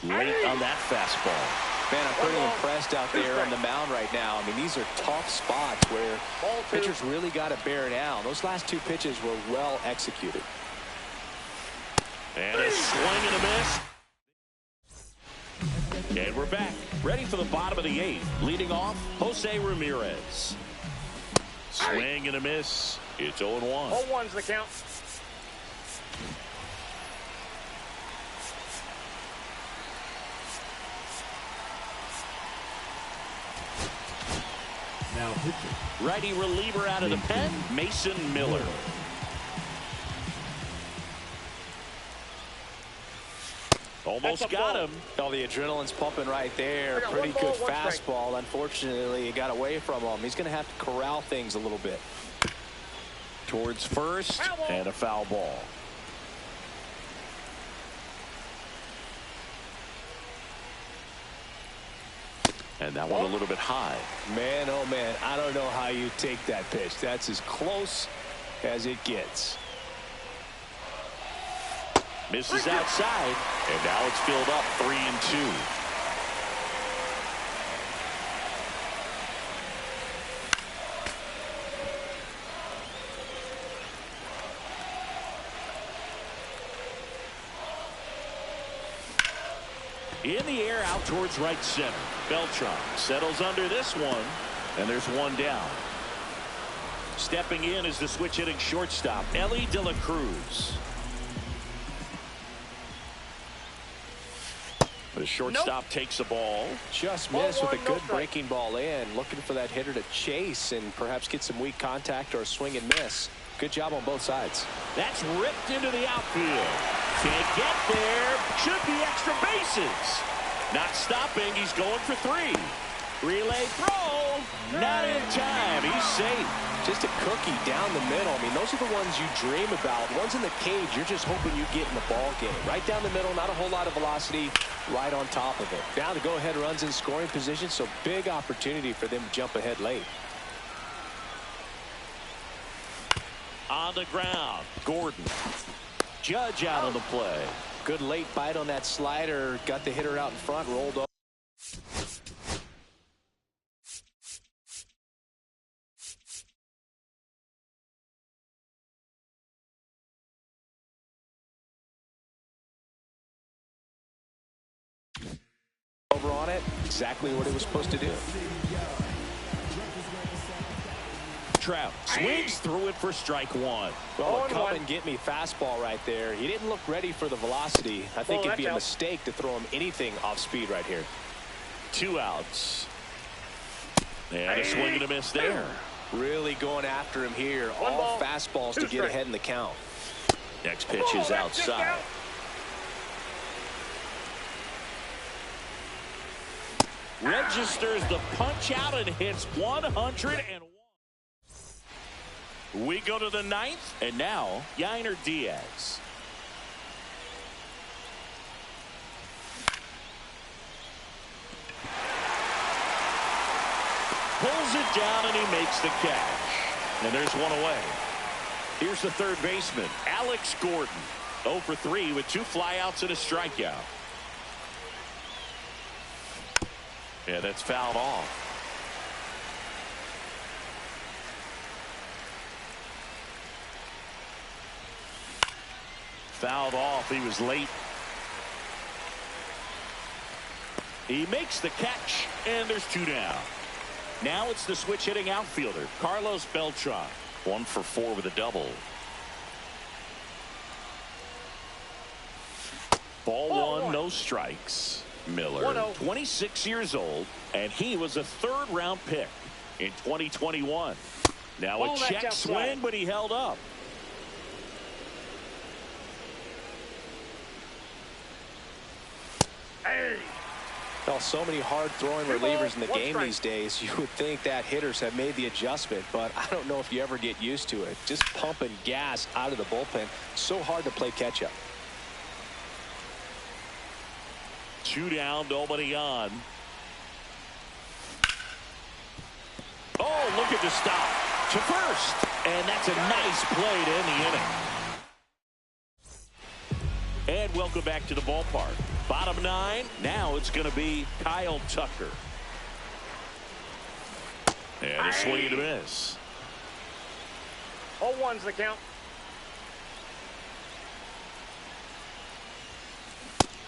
Late on that fastball. Man, I'm pretty impressed out there on the mound right now. I mean, these are tough spots where pitchers really got to bear down. Those last 2 pitches were well executed. And a swing and a miss. And we're back. Ready for the bottom of the 8th. Leading off, Jose Ramirez. Swing and a miss. It's 0-1. 0-1's the count. Now pitching. Righty reliever out of the pen, Mason Miller. Almost got him. Oh, the adrenaline's pumping right there. Pretty good fastball. Unfortunately, he got away from him. He's going to have to corral things a little bit. Towards first, and a foul ball. And that one a little bit high. Man, oh man, I don't know how you take that pitch. That's as close as it gets. Misses outside, and now it's filled up 3-2. In the air, out towards right center. Beltran settles under this one, and there's 1 down. Stepping in is the switch hitting shortstop, Elly De La Cruz. The shortstop takes the ball. Just missed with a good breaking ball in. Looking for that hitter to chase and perhaps get some weak contact or a swing and miss. Good job on both sides. That's ripped into the outfield. Can't get there. Should be extra bases. Not stopping. He's going for 3. Relay throw. Not in time. He's safe. Just a cookie down the middle. I mean, those are the ones you dream about. Ones in the cage, you're just hoping you get in the ball game. Right down the middle, not a whole lot of velocity, right on top of it. Now the go-ahead runs in scoring position, so big opportunity for them to jump ahead late. On the ground, Gordon. Judge out on the play. Good late bite on that slider. Got the hitter out in front, rolled over. Over on it, exactly what it was supposed to do. Trout swings through it for strike 1. Well, come and get me fastball right there. He didn't look ready for the velocity. I think it'd be a mistake to throw him anything off speed right here. 2 outs. And a swing and a miss there. Really going after him here. All fastballs to get ahead in the count. Next pitch is outside. Registers the punch out and hits 101. We go to the ninth, and now Yainer Diaz. Pulls it down, and he makes the catch. And there's one away. Here's the third baseman, Alex Gordon. 0 for 3 with 2 flyouts and a strikeout. Yeah, that's fouled off. Fouled off. He was late. He makes the catch, and there's 2 down. Now it's the switch hitting outfielder, Carlos Beltran. 1 for 4 with a double. Ball 1, no strikes. Miller, 26 years old, and he was a third-round pick in 2021. Now a check swing, but he held up. Well, so many hard-throwing relievers in the game these days. You would think that hitters have made the adjustment, but I don't know if you ever get used to it. Just pumping gas out of the bullpen. So hard to play catch-up. 2 down, nobody on. Oh, look at the stop to first, and that's a nice play to end the inning. And welcome back to the ballpark. Bottom 9. Now it's going to be Kyle Tucker. And a swing and a miss. 0-1's the count.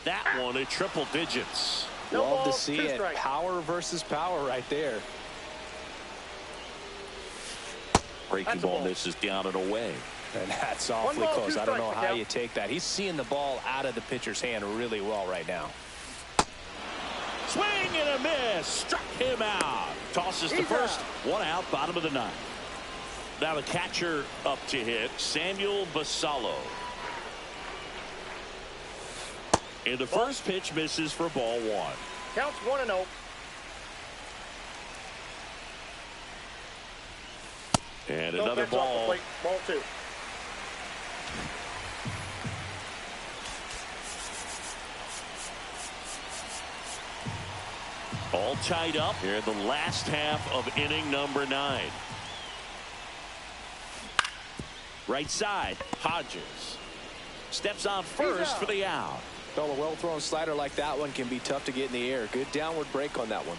That one at triple digits. Love to see it. Power versus power right there. Breaking ball misses down and away. And that's awfully close. I don't know how you take that. He's seeing the ball out of the pitcher's hand really well right now. Swing and a miss. Struck him out. Tosses to first. 1 out, bottom of the 9th. Now the catcher up to hit, Samuel Basallo. And the first pitch misses for ball 1. Counts 1-0. And another ball. Ball 2. All tied up here in the last half of inning number 9. Right side, Hodges steps on first for the out. Well, a well-thrown slider like that one can be tough to get in the air. Good downward break on that one.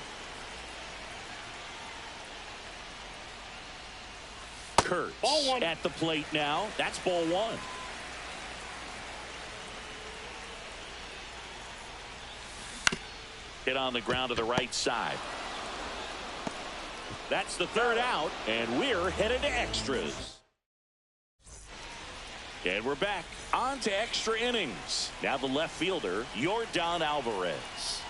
Kurtz at the plate now. That's ball 1. Hit on the ground to the right side. That's the third out, and we're headed to extras. And we're back on to extra innings. Now the left fielder, Yordan Alvarez.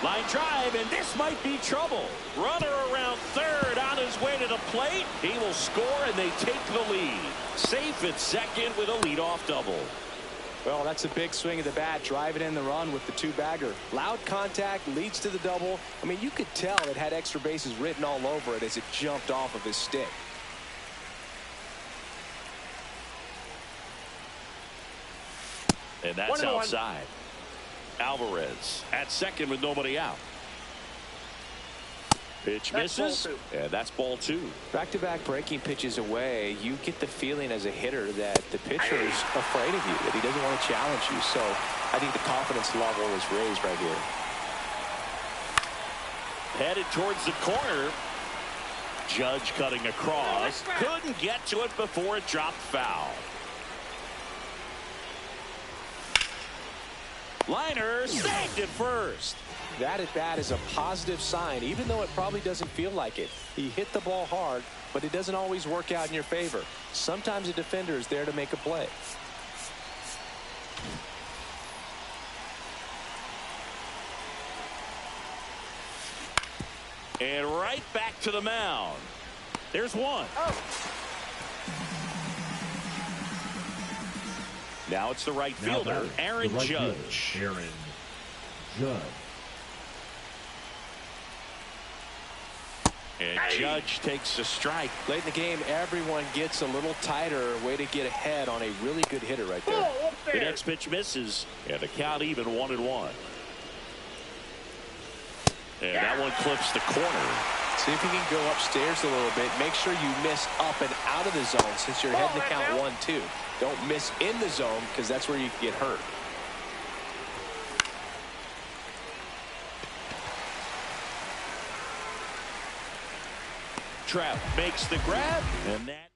Line drive, and this might be trouble. Runner around third on his way to the plate. He will score, and they take the lead. Safe at second with a leadoff double. Well, that's a big swing of the bat, driving in the run with the 2-bagger. Loud contact leads to the double. I mean, you could tell it had extra bases written all over it as it jumped off of his stick. And that's outside. Alvarez at second with nobody out. Pitch misses, and that's ball 2. Back-to-back breaking pitches away, you get the feeling as a hitter that the pitcher is afraid of you, that he doesn't want to challenge you. So I think the confidence level is raised right here. Headed towards the corner. Judge cutting across. Couldn't get to it before it dropped foul. Liner saved it first. That at bat is a positive sign, even though it probably doesn't feel like it. He hit the ball hard, but it doesn't always work out in your favor. Sometimes a defender is there to make a play. And right back to the mound. There's one. Now it's the right fielder, Aaron Judge. Aaron Judge. And Judge takes a strike. Late in the game, everyone gets a little tighter. Way to get ahead on a really good hitter right there. The next pitch misses, and the count even 1-1. And that one clips the corner. See if you can go upstairs a little bit. Make sure you miss up and out of the zone since you're heading to count 1-2. Don't miss in the zone because that's where you can get hurt. Trout makes the grab, and that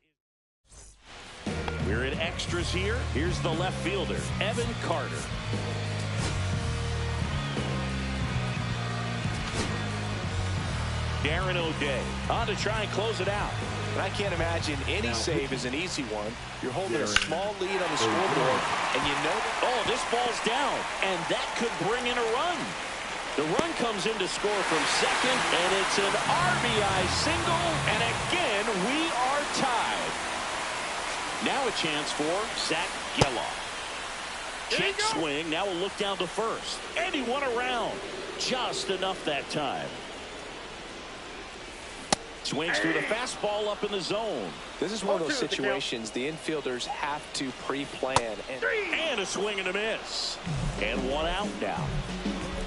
is... We're in extras here. Here's the left fielder, Evan Carter. Darren O'Day on to try and close it out. And I can't imagine any save is an easy one. You're holding a small lead on the scoreboard, and you know that... Oh, this ball's down, and that could bring in a run. The run comes in to score from second, and it's an RBI single, and again, we are tied. Now a chance for Zach Geloff. Check swing, now a look down to first. And he won around. Just enough that time. Swings through the fastball up in the zone. This is one of those situations the infielders have to pre-plan. And a swing and a miss. And one out now.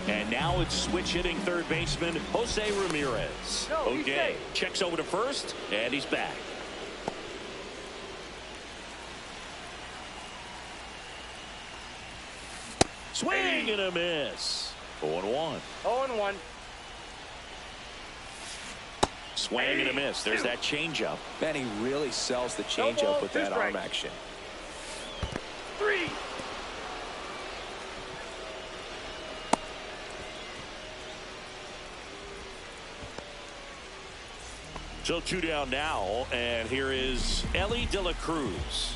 And now it's switch hitting third baseman Jose Ramirez. Okay, checks over to first, and he's back. Swing and a miss. 0-1. 0-1. Swing and a miss. There's that changeup. Man, he really sells the changeup with that arm action. 3. So 2 down now, and here is Elly De La Cruz.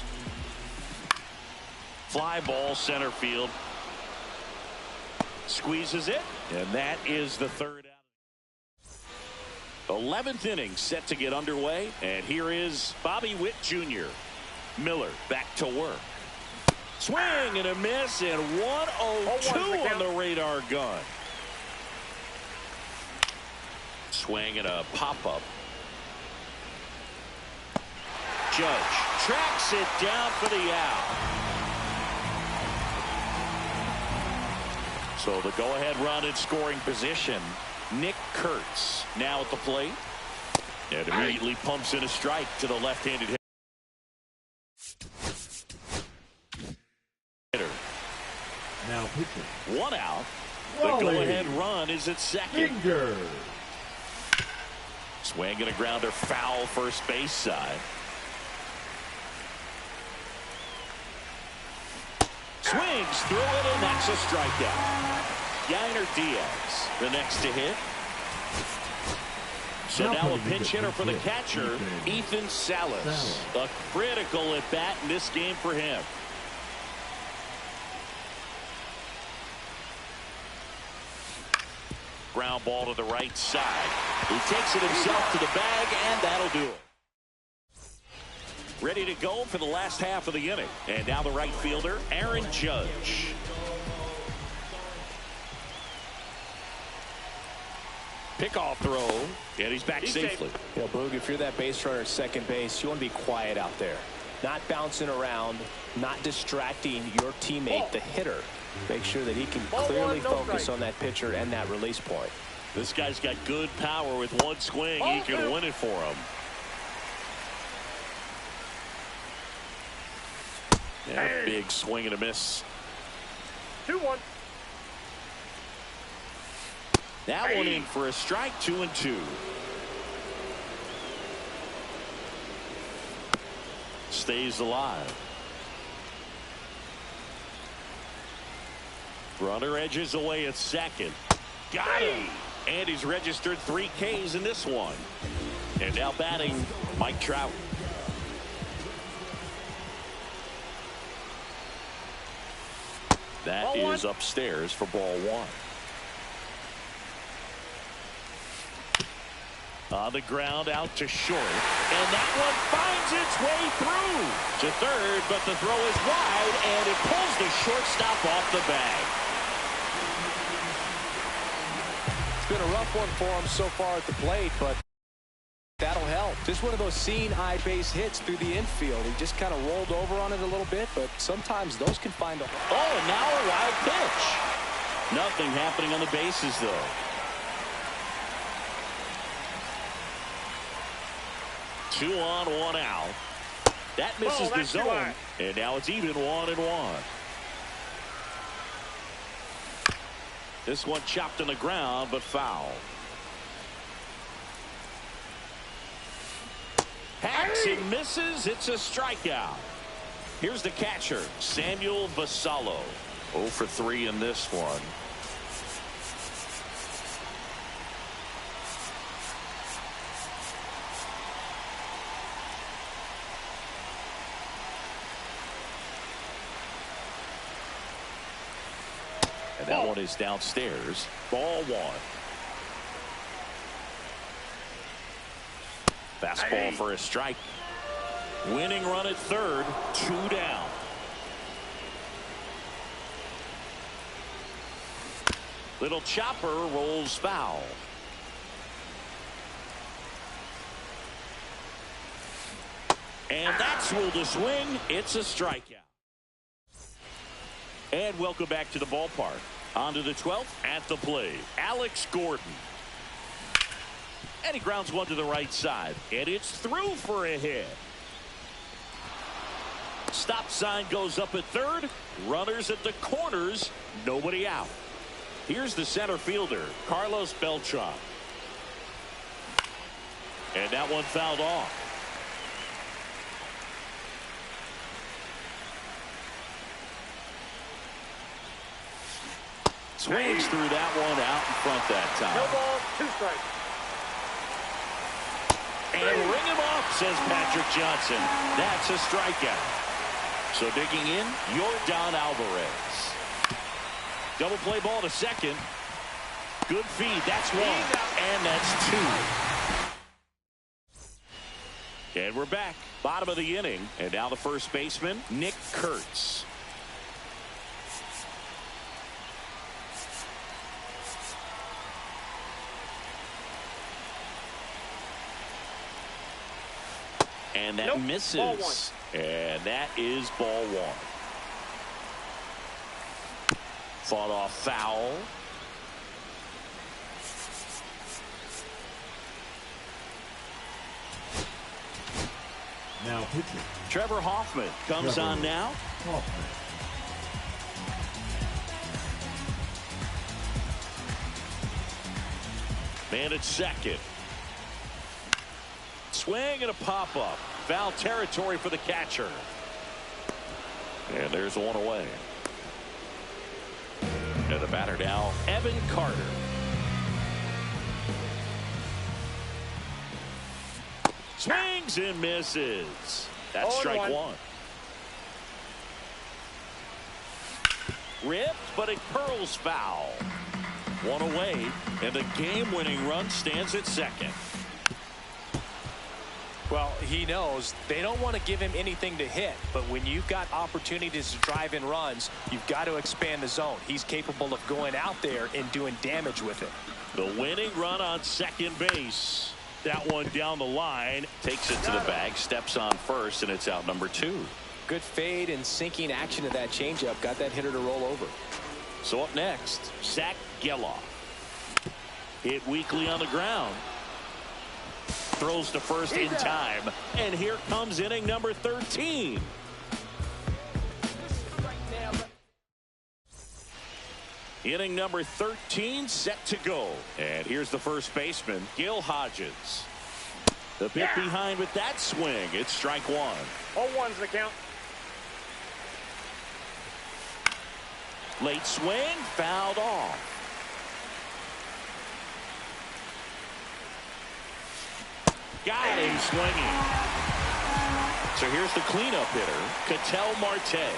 Fly ball center field. Squeezes it, and that is the third out. 11th inning set to get underway, and here is Bobby Witt Jr. Miller back to work. Swing and a miss, and 1-0-2 on the radar gun. Swing and a pop-up. Judge tracks it down for the out. So the go-ahead run in scoring position. Nick Kurtz now at the plate. And immediately pumps in a strike to the left-handed hitter. Now pitching. 1 out. The go-ahead run is at second. Finger. Swing and a grounder foul first base side. Swings through it, and that's a strikeout. Yainer Diaz, the next to hit. So now a pinch hitter for the catcher, Ethan Salas. A critical at bat in this game for him. Ground ball to the right side. He takes it himself to the bag, and that'll do it. Ready to go for the last half of the inning. And now the right fielder, Aaron Judge. Pickoff throw, and he's back safely. You know, Boog, if you're that base runner at second base, you want to be quiet out there. Not bouncing around, not distracting your teammate, the hitter. Make sure that he can clearly focus on that pitcher and that release point. This guy's got good power. With one swing, he can win it for him. Yeah, big swing and a miss. 2-1. That one in for a strike, 2-2. Stays alive. Runner edges away at second. Got him. And he's registered 3 Ks in this one. And now batting, Mike Trout. That is upstairs for ball 1. On the ground out to short, and that one finds its way through to third, but the throw is wide, and it pulls the shortstop off the bag. It's been a rough one for him so far at the plate, but That'll help. Just one of those seeing eye base hits through the infield. He just kind of rolled over on it a little bit, but sometimes those can find a... Oh, and now a wild pitch. Nothing happening on the bases, though. Two on, one out. That misses the zone. And now it's even 1-1. This one chopped on the ground, but foul. Hacks and misses. It's a strikeout. Here's the catcher, Samuel Basallo. 0 for 3 in this one. And that one is downstairs. Ball one. Fastball for a strike. Winning run at third. 2 down. Little chopper rolls foul. And that's ruled a swing. It's a strikeout. And welcome back to the ballpark. On to the 12th at the plate, Alex Gordon. And he grounds one to the right side. And it's through for a hit. Stop sign goes up at third. Runners at the corners. Nobody out. Here's the center fielder, Carlos Beltran. And that one fouled off. Swings through that one out in front that time. No ball, 2 strikes. And ring him off, says Patrick Johnson. That's a strikeout. So digging in, Yordan Alvarez. Double play ball to second. Good feed. That's 1. And that's 2. And we're back. Bottom of the inning. And now the first baseman, Nick Kurtz. And that misses. Ball 1. And that is ball 1. Fought off foul. Now pitching. Trevor Hoffman comes on now. Hoffman. Man at second. Swing and a pop-up. Foul territory for the catcher. And there's one away. And the batter now, Evan Carter. Swings and misses. That's strike 1. Ripped, but it curls foul. One away, and the game-winning run stands at second. Well, he knows they don't want to give him anything to hit, but when you've got opportunities to drive in runs, you've got to expand the zone. He's capable of going out there and doing damage with it. The winning run on second base. That one down the line, takes it to the bag, steps on first, and it's out number 2. Good fade and sinking action of that changeup. Got that hitter to roll over. So up next, Zach Geloff. Hit weakly on the ground. Throws to first in time. And here comes inning number 13. Inning number 13 set to go. And here's the first baseman, Gil Hodges. The bit behind with that swing. It's strike 1. 0-1's the count. Late swing, fouled off. Got him swinging. So here's the cleanup hitter, Ketel Marte.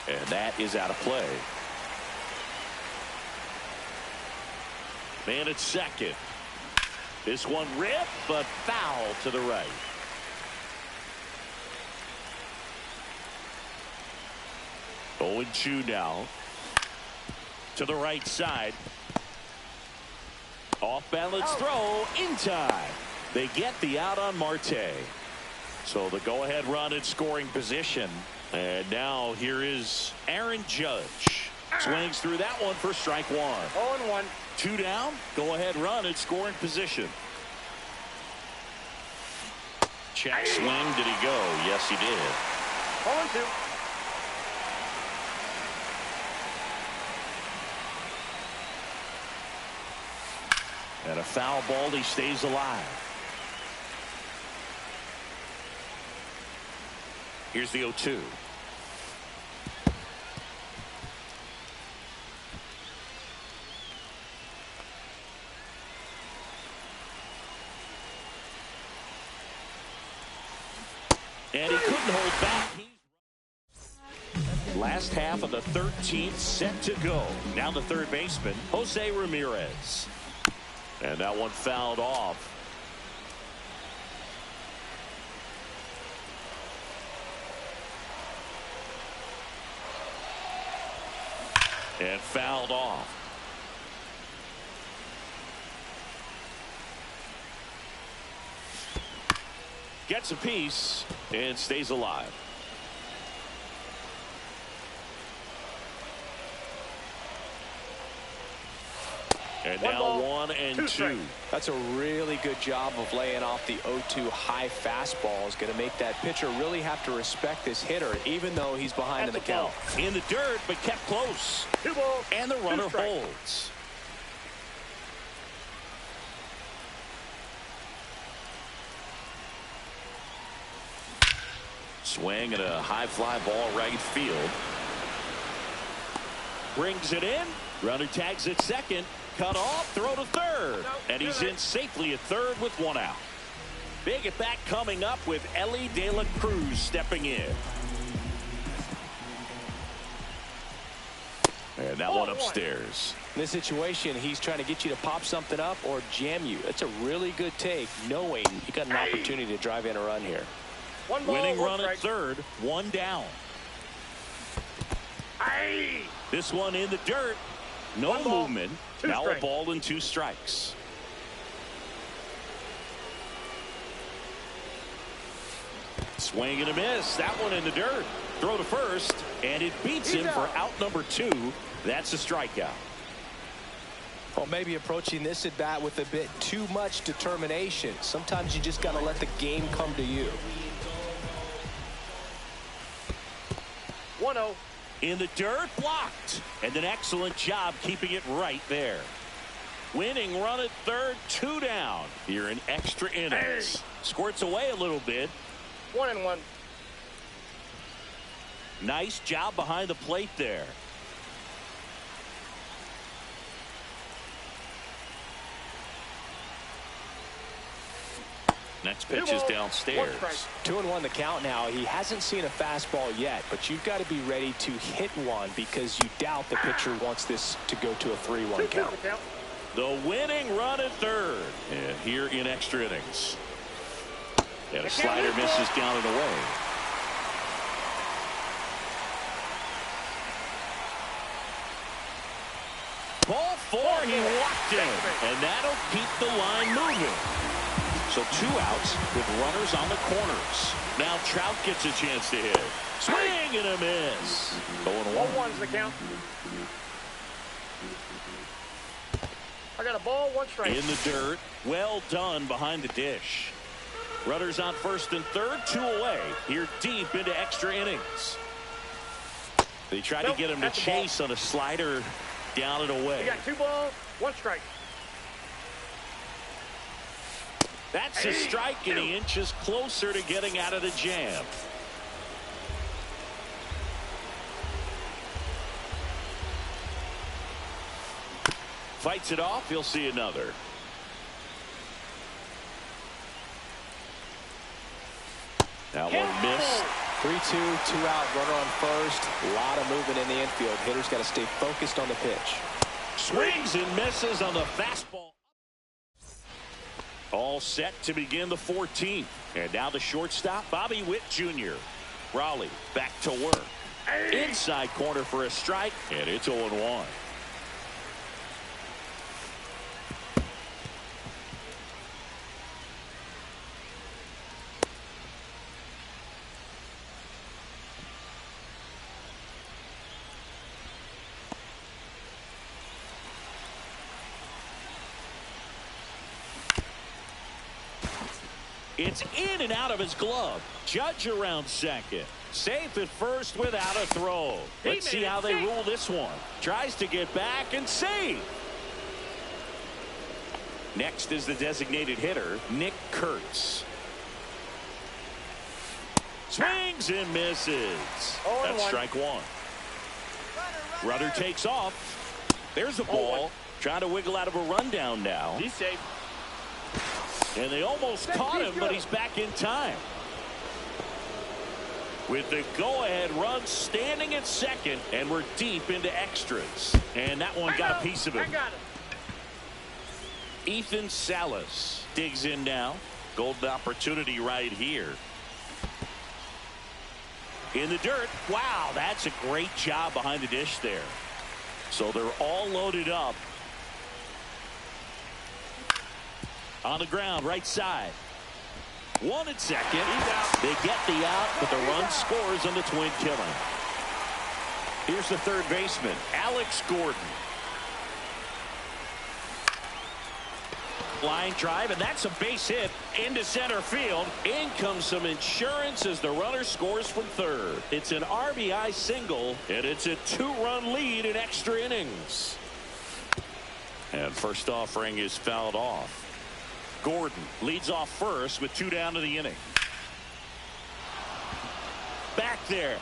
And that is out of play. Man at second. This one ripped, but foul to the right. Oh, 0-2 now. To the right side. Off balance throw in time. They get the out on Marte. So the go-ahead run in scoring position. And now here is Aaron Judge. Swings through that one for strike one. 0-1. 2 down. Go-ahead run in scoring position. Check swing. Did he go? Yes, he did. 0-2. And a foul ball. He stays alive. Here's the 0-2. And he couldn't hold back. Last half of the 13th set to go. Now the third baseman, Jose Ramirez. And that one fouled off. And fouled off. Gets a piece and stays alive. And now 1-2. That's a really good job of laying off the 0-2 high fastball. Is going to make that pitcher really have to respect this hitter, even though he's behind in the count. In the dirt, but kept close. 2 balls. And the runner holds. Swing and a high fly ball right field. Brings it in. Runner tags at second. Cut off, throw to third. And he's in safely at third with 1 out. Big at bat coming up with Elly De La Cruz stepping in. And that one upstairs. In this situation, he's trying to get you to pop something up or jam you. That's a really good take, knowing you got an opportunity to drive in a run here. 1 ball, Winning 1 run strike. at third, 1 down. This one in the dirt. No 1 ball, movement. 2 Now strikes. a ball and 2 strikes. Swing and a miss. That one in the dirt. Throw to first, and it beats him for out number 2. That's a strikeout. Well, maybe approaching this at bat with a bit too much determination. Sometimes you just got to let the game come to you. 1-0. In the dirt, blocked. And an excellent job keeping it right there. Winning run at third, 2 down. Here in extra innings. Squirts away a little bit. 1-1. Nice job behind the plate there. Next pitch is downstairs. 2-1 the count now. He hasn't seen a fastball yet, but you've got to be ready to hit one because you doubt the pitcher wants this to go to a 3-1 count. The winning run at third. And here in extra innings. And a slider misses down and away. Ball 4, he walked in. And that'll keep the line moving. So 2 outs with runners on the corners. Now Trout gets a chance to hit. Swing and a miss. 0-1. 1-1's the count. I got a ball, 1 strike. In the dirt. Well done behind the dish. Runners on first and third, 2 away. Here deep into extra innings. They tried to get him to chase on a slider down and away. You got 2 balls, 1 strike. That's a strike, and he inches closer to getting out of the jam. Fights it off. He'll see another. That one missed. 3-2, 2 out, runner on first. A lot of movement in the infield. Hitter's got to stay focused on the pitch. Swings and misses on the fastball. All set to begin the 14th. And now the shortstop, Bobby Witt Jr. Raleigh back to work. Inside corner for a strike, and it's 0-1. It's in and out of his glove. Judge around second. Safe at first without a throw. Let's see how they rule this one. Tries to get back and save. Next is the designated hitter, Nick Kurtz. Swings and misses. That's strike one. Runner takes off. There's a ball. Trying to wiggle out of a rundown now. He's safe. And they almost caught him, but he's back in time. With the go-ahead run standing at second, and we're deep into extras. And that one got a piece of him. I got him. Ethan Salas digs in now. Golden opportunity right here. In the dirt. Wow, that's a great job behind the dish there. So they're all loaded up. On the ground, right side. One at second. They get the out, but the run scores on the twin killing. Here's the third baseman, Alex Gordon. Line drive, and that's a base hit into center field. In comes some insurance as the runner scores from third. It's an RBI single, and it's a 2-run lead in extra innings. And first offering is fouled off. Gordon leads off first with 2 down to the inning. Back there.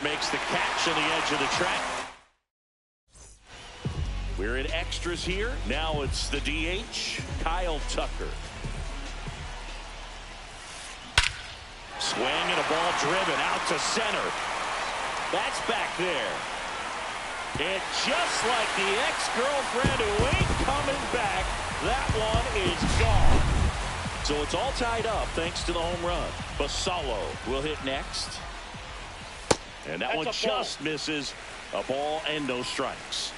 Makes the catch on the edge of the track. We're in extras here. Now it's the DH, Kyle Tucker. Swing and a ball driven out to center. That's back there. And just like the ex-girlfriend who ain't coming back, that one is gone. So it's all tied up thanks to the home run. Basallo will hit next. And that one just misses. A ball and no strikes.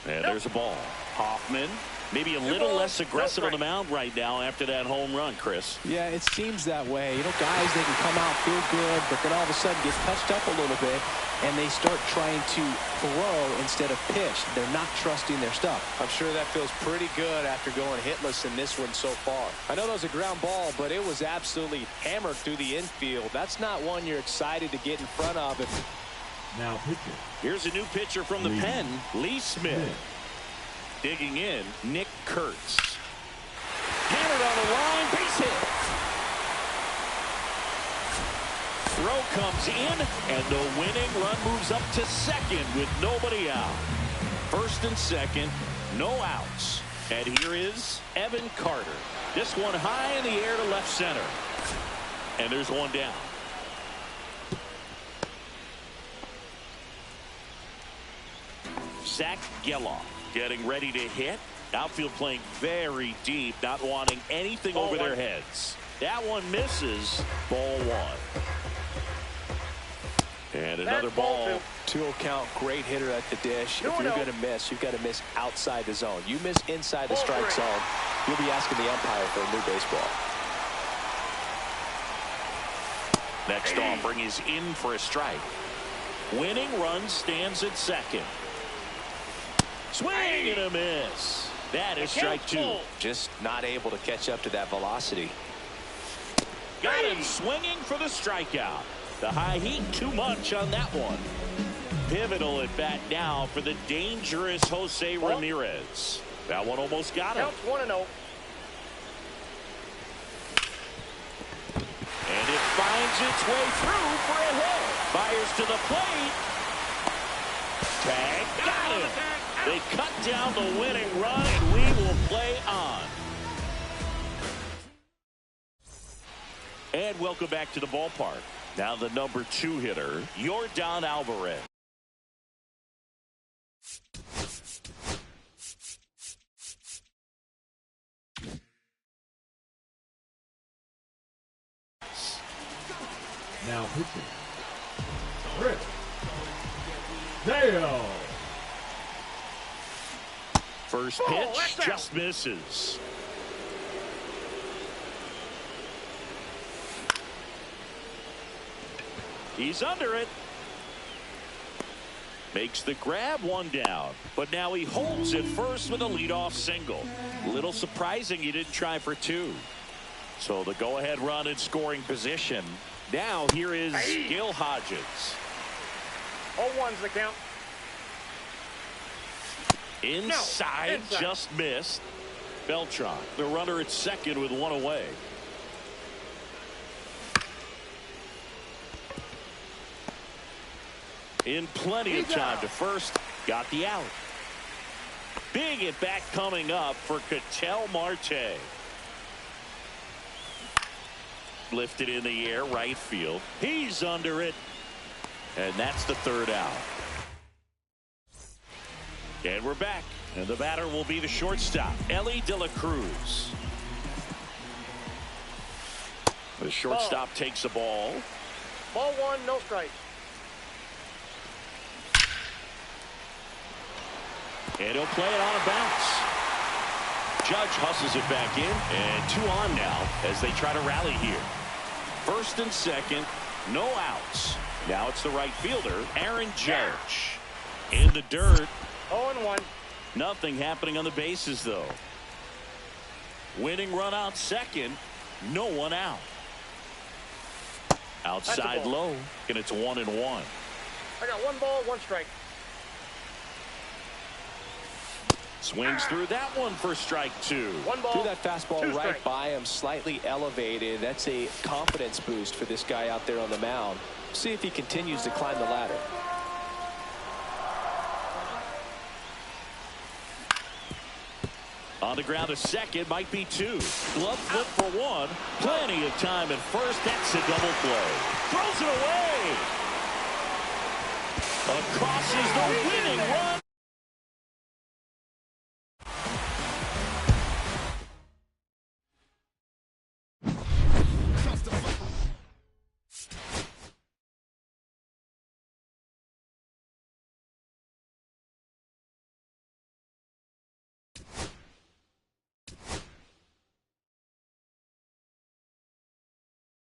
And there's a ball. Hoffman maybe a little less aggressive on the mound right now after that home run, Chris. Yeah, it seems that way. You know, guys, they can come out, feel good, but then all of a sudden get touched up a little bit, and they start trying to throw instead of pitch. They're not trusting their stuff. I'm sure that feels pretty good after going hitless in this one so far. I know that was a ground ball, but it was absolutely hammered through the infield. That's not one you're excited to get in front of. Now pitcher. Here's a new pitcher from the pen, Lee Smith. Digging in, Nick Kurtz. Hammered on the line, base hit. Throw comes in, and the winning run moves up to second with nobody out. First and second, no outs. And here is Evan Carter. This one high in the air to left center. And there's one down. Zach Geloff getting ready to hit. Outfield playing very deep, not wanting anything over their heads. That one misses. Ball one. And another ball. 2-0 count, great hitter at the dish. If you're going to miss, you've got to miss outside the zone. You miss inside the strike zone, you'll be asking the umpire for a new baseball. Next offering is in for a strike. Winning run stands at second. Swing and a miss. That is strike two. Just not able to catch up to that velocity. Got him swinging for the strikeout. The high heat too much on that one. Pivotal at bat now for the dangerous Jose Ramirez. That one almost got him. Counts 1-0. And it finds its way through for a hit. Fires to the plate. Tag. Got him. They cut down the winning run, and we will play on. And welcome back to the ballpark. Now the number 2 hitter, Yordan Alvarez. Now pitching. Chris Sale. First pitch just misses. He's under it. Makes the grab, one down. But now he holds it first with a leadoff single. Little surprising he didn't try for two. So the go-ahead run in scoring position. Now here is Gil Hodges. 0-1's the count. Inside, just missed. Beltran, the runner at second with one away. In plenty of time to first, got the out. Big at bat coming up for Ketel Marte. Lifted in the air, right field. He's under it. And that's the third out. And we're back. And the batter will be the shortstop, Elly De La Cruz. The shortstop takes the ball. Ball one, no strike. And he'll play it on a bounce. Judge hustles it back in. And 2 on now as they try to rally here. First and second, no outs. Now it's the right fielder, Aaron Judge. In the dirt. 0-1. Nothing happening on the bases, though. Winning run out second. No one out. Outside low. And it's 1-1. I got 1 ball, 1 strike. Swings through that one for strike 2. 1 ball. Threw that fastball right strike. by him, slightly elevated. That's a confidence boost for this guy out there on the mound. See if he continues to climb the ladder. On the ground to second, might be 2. Glove flip for 1. Plenty of time at first. That's a double play. Throws it away. Across is the winning run.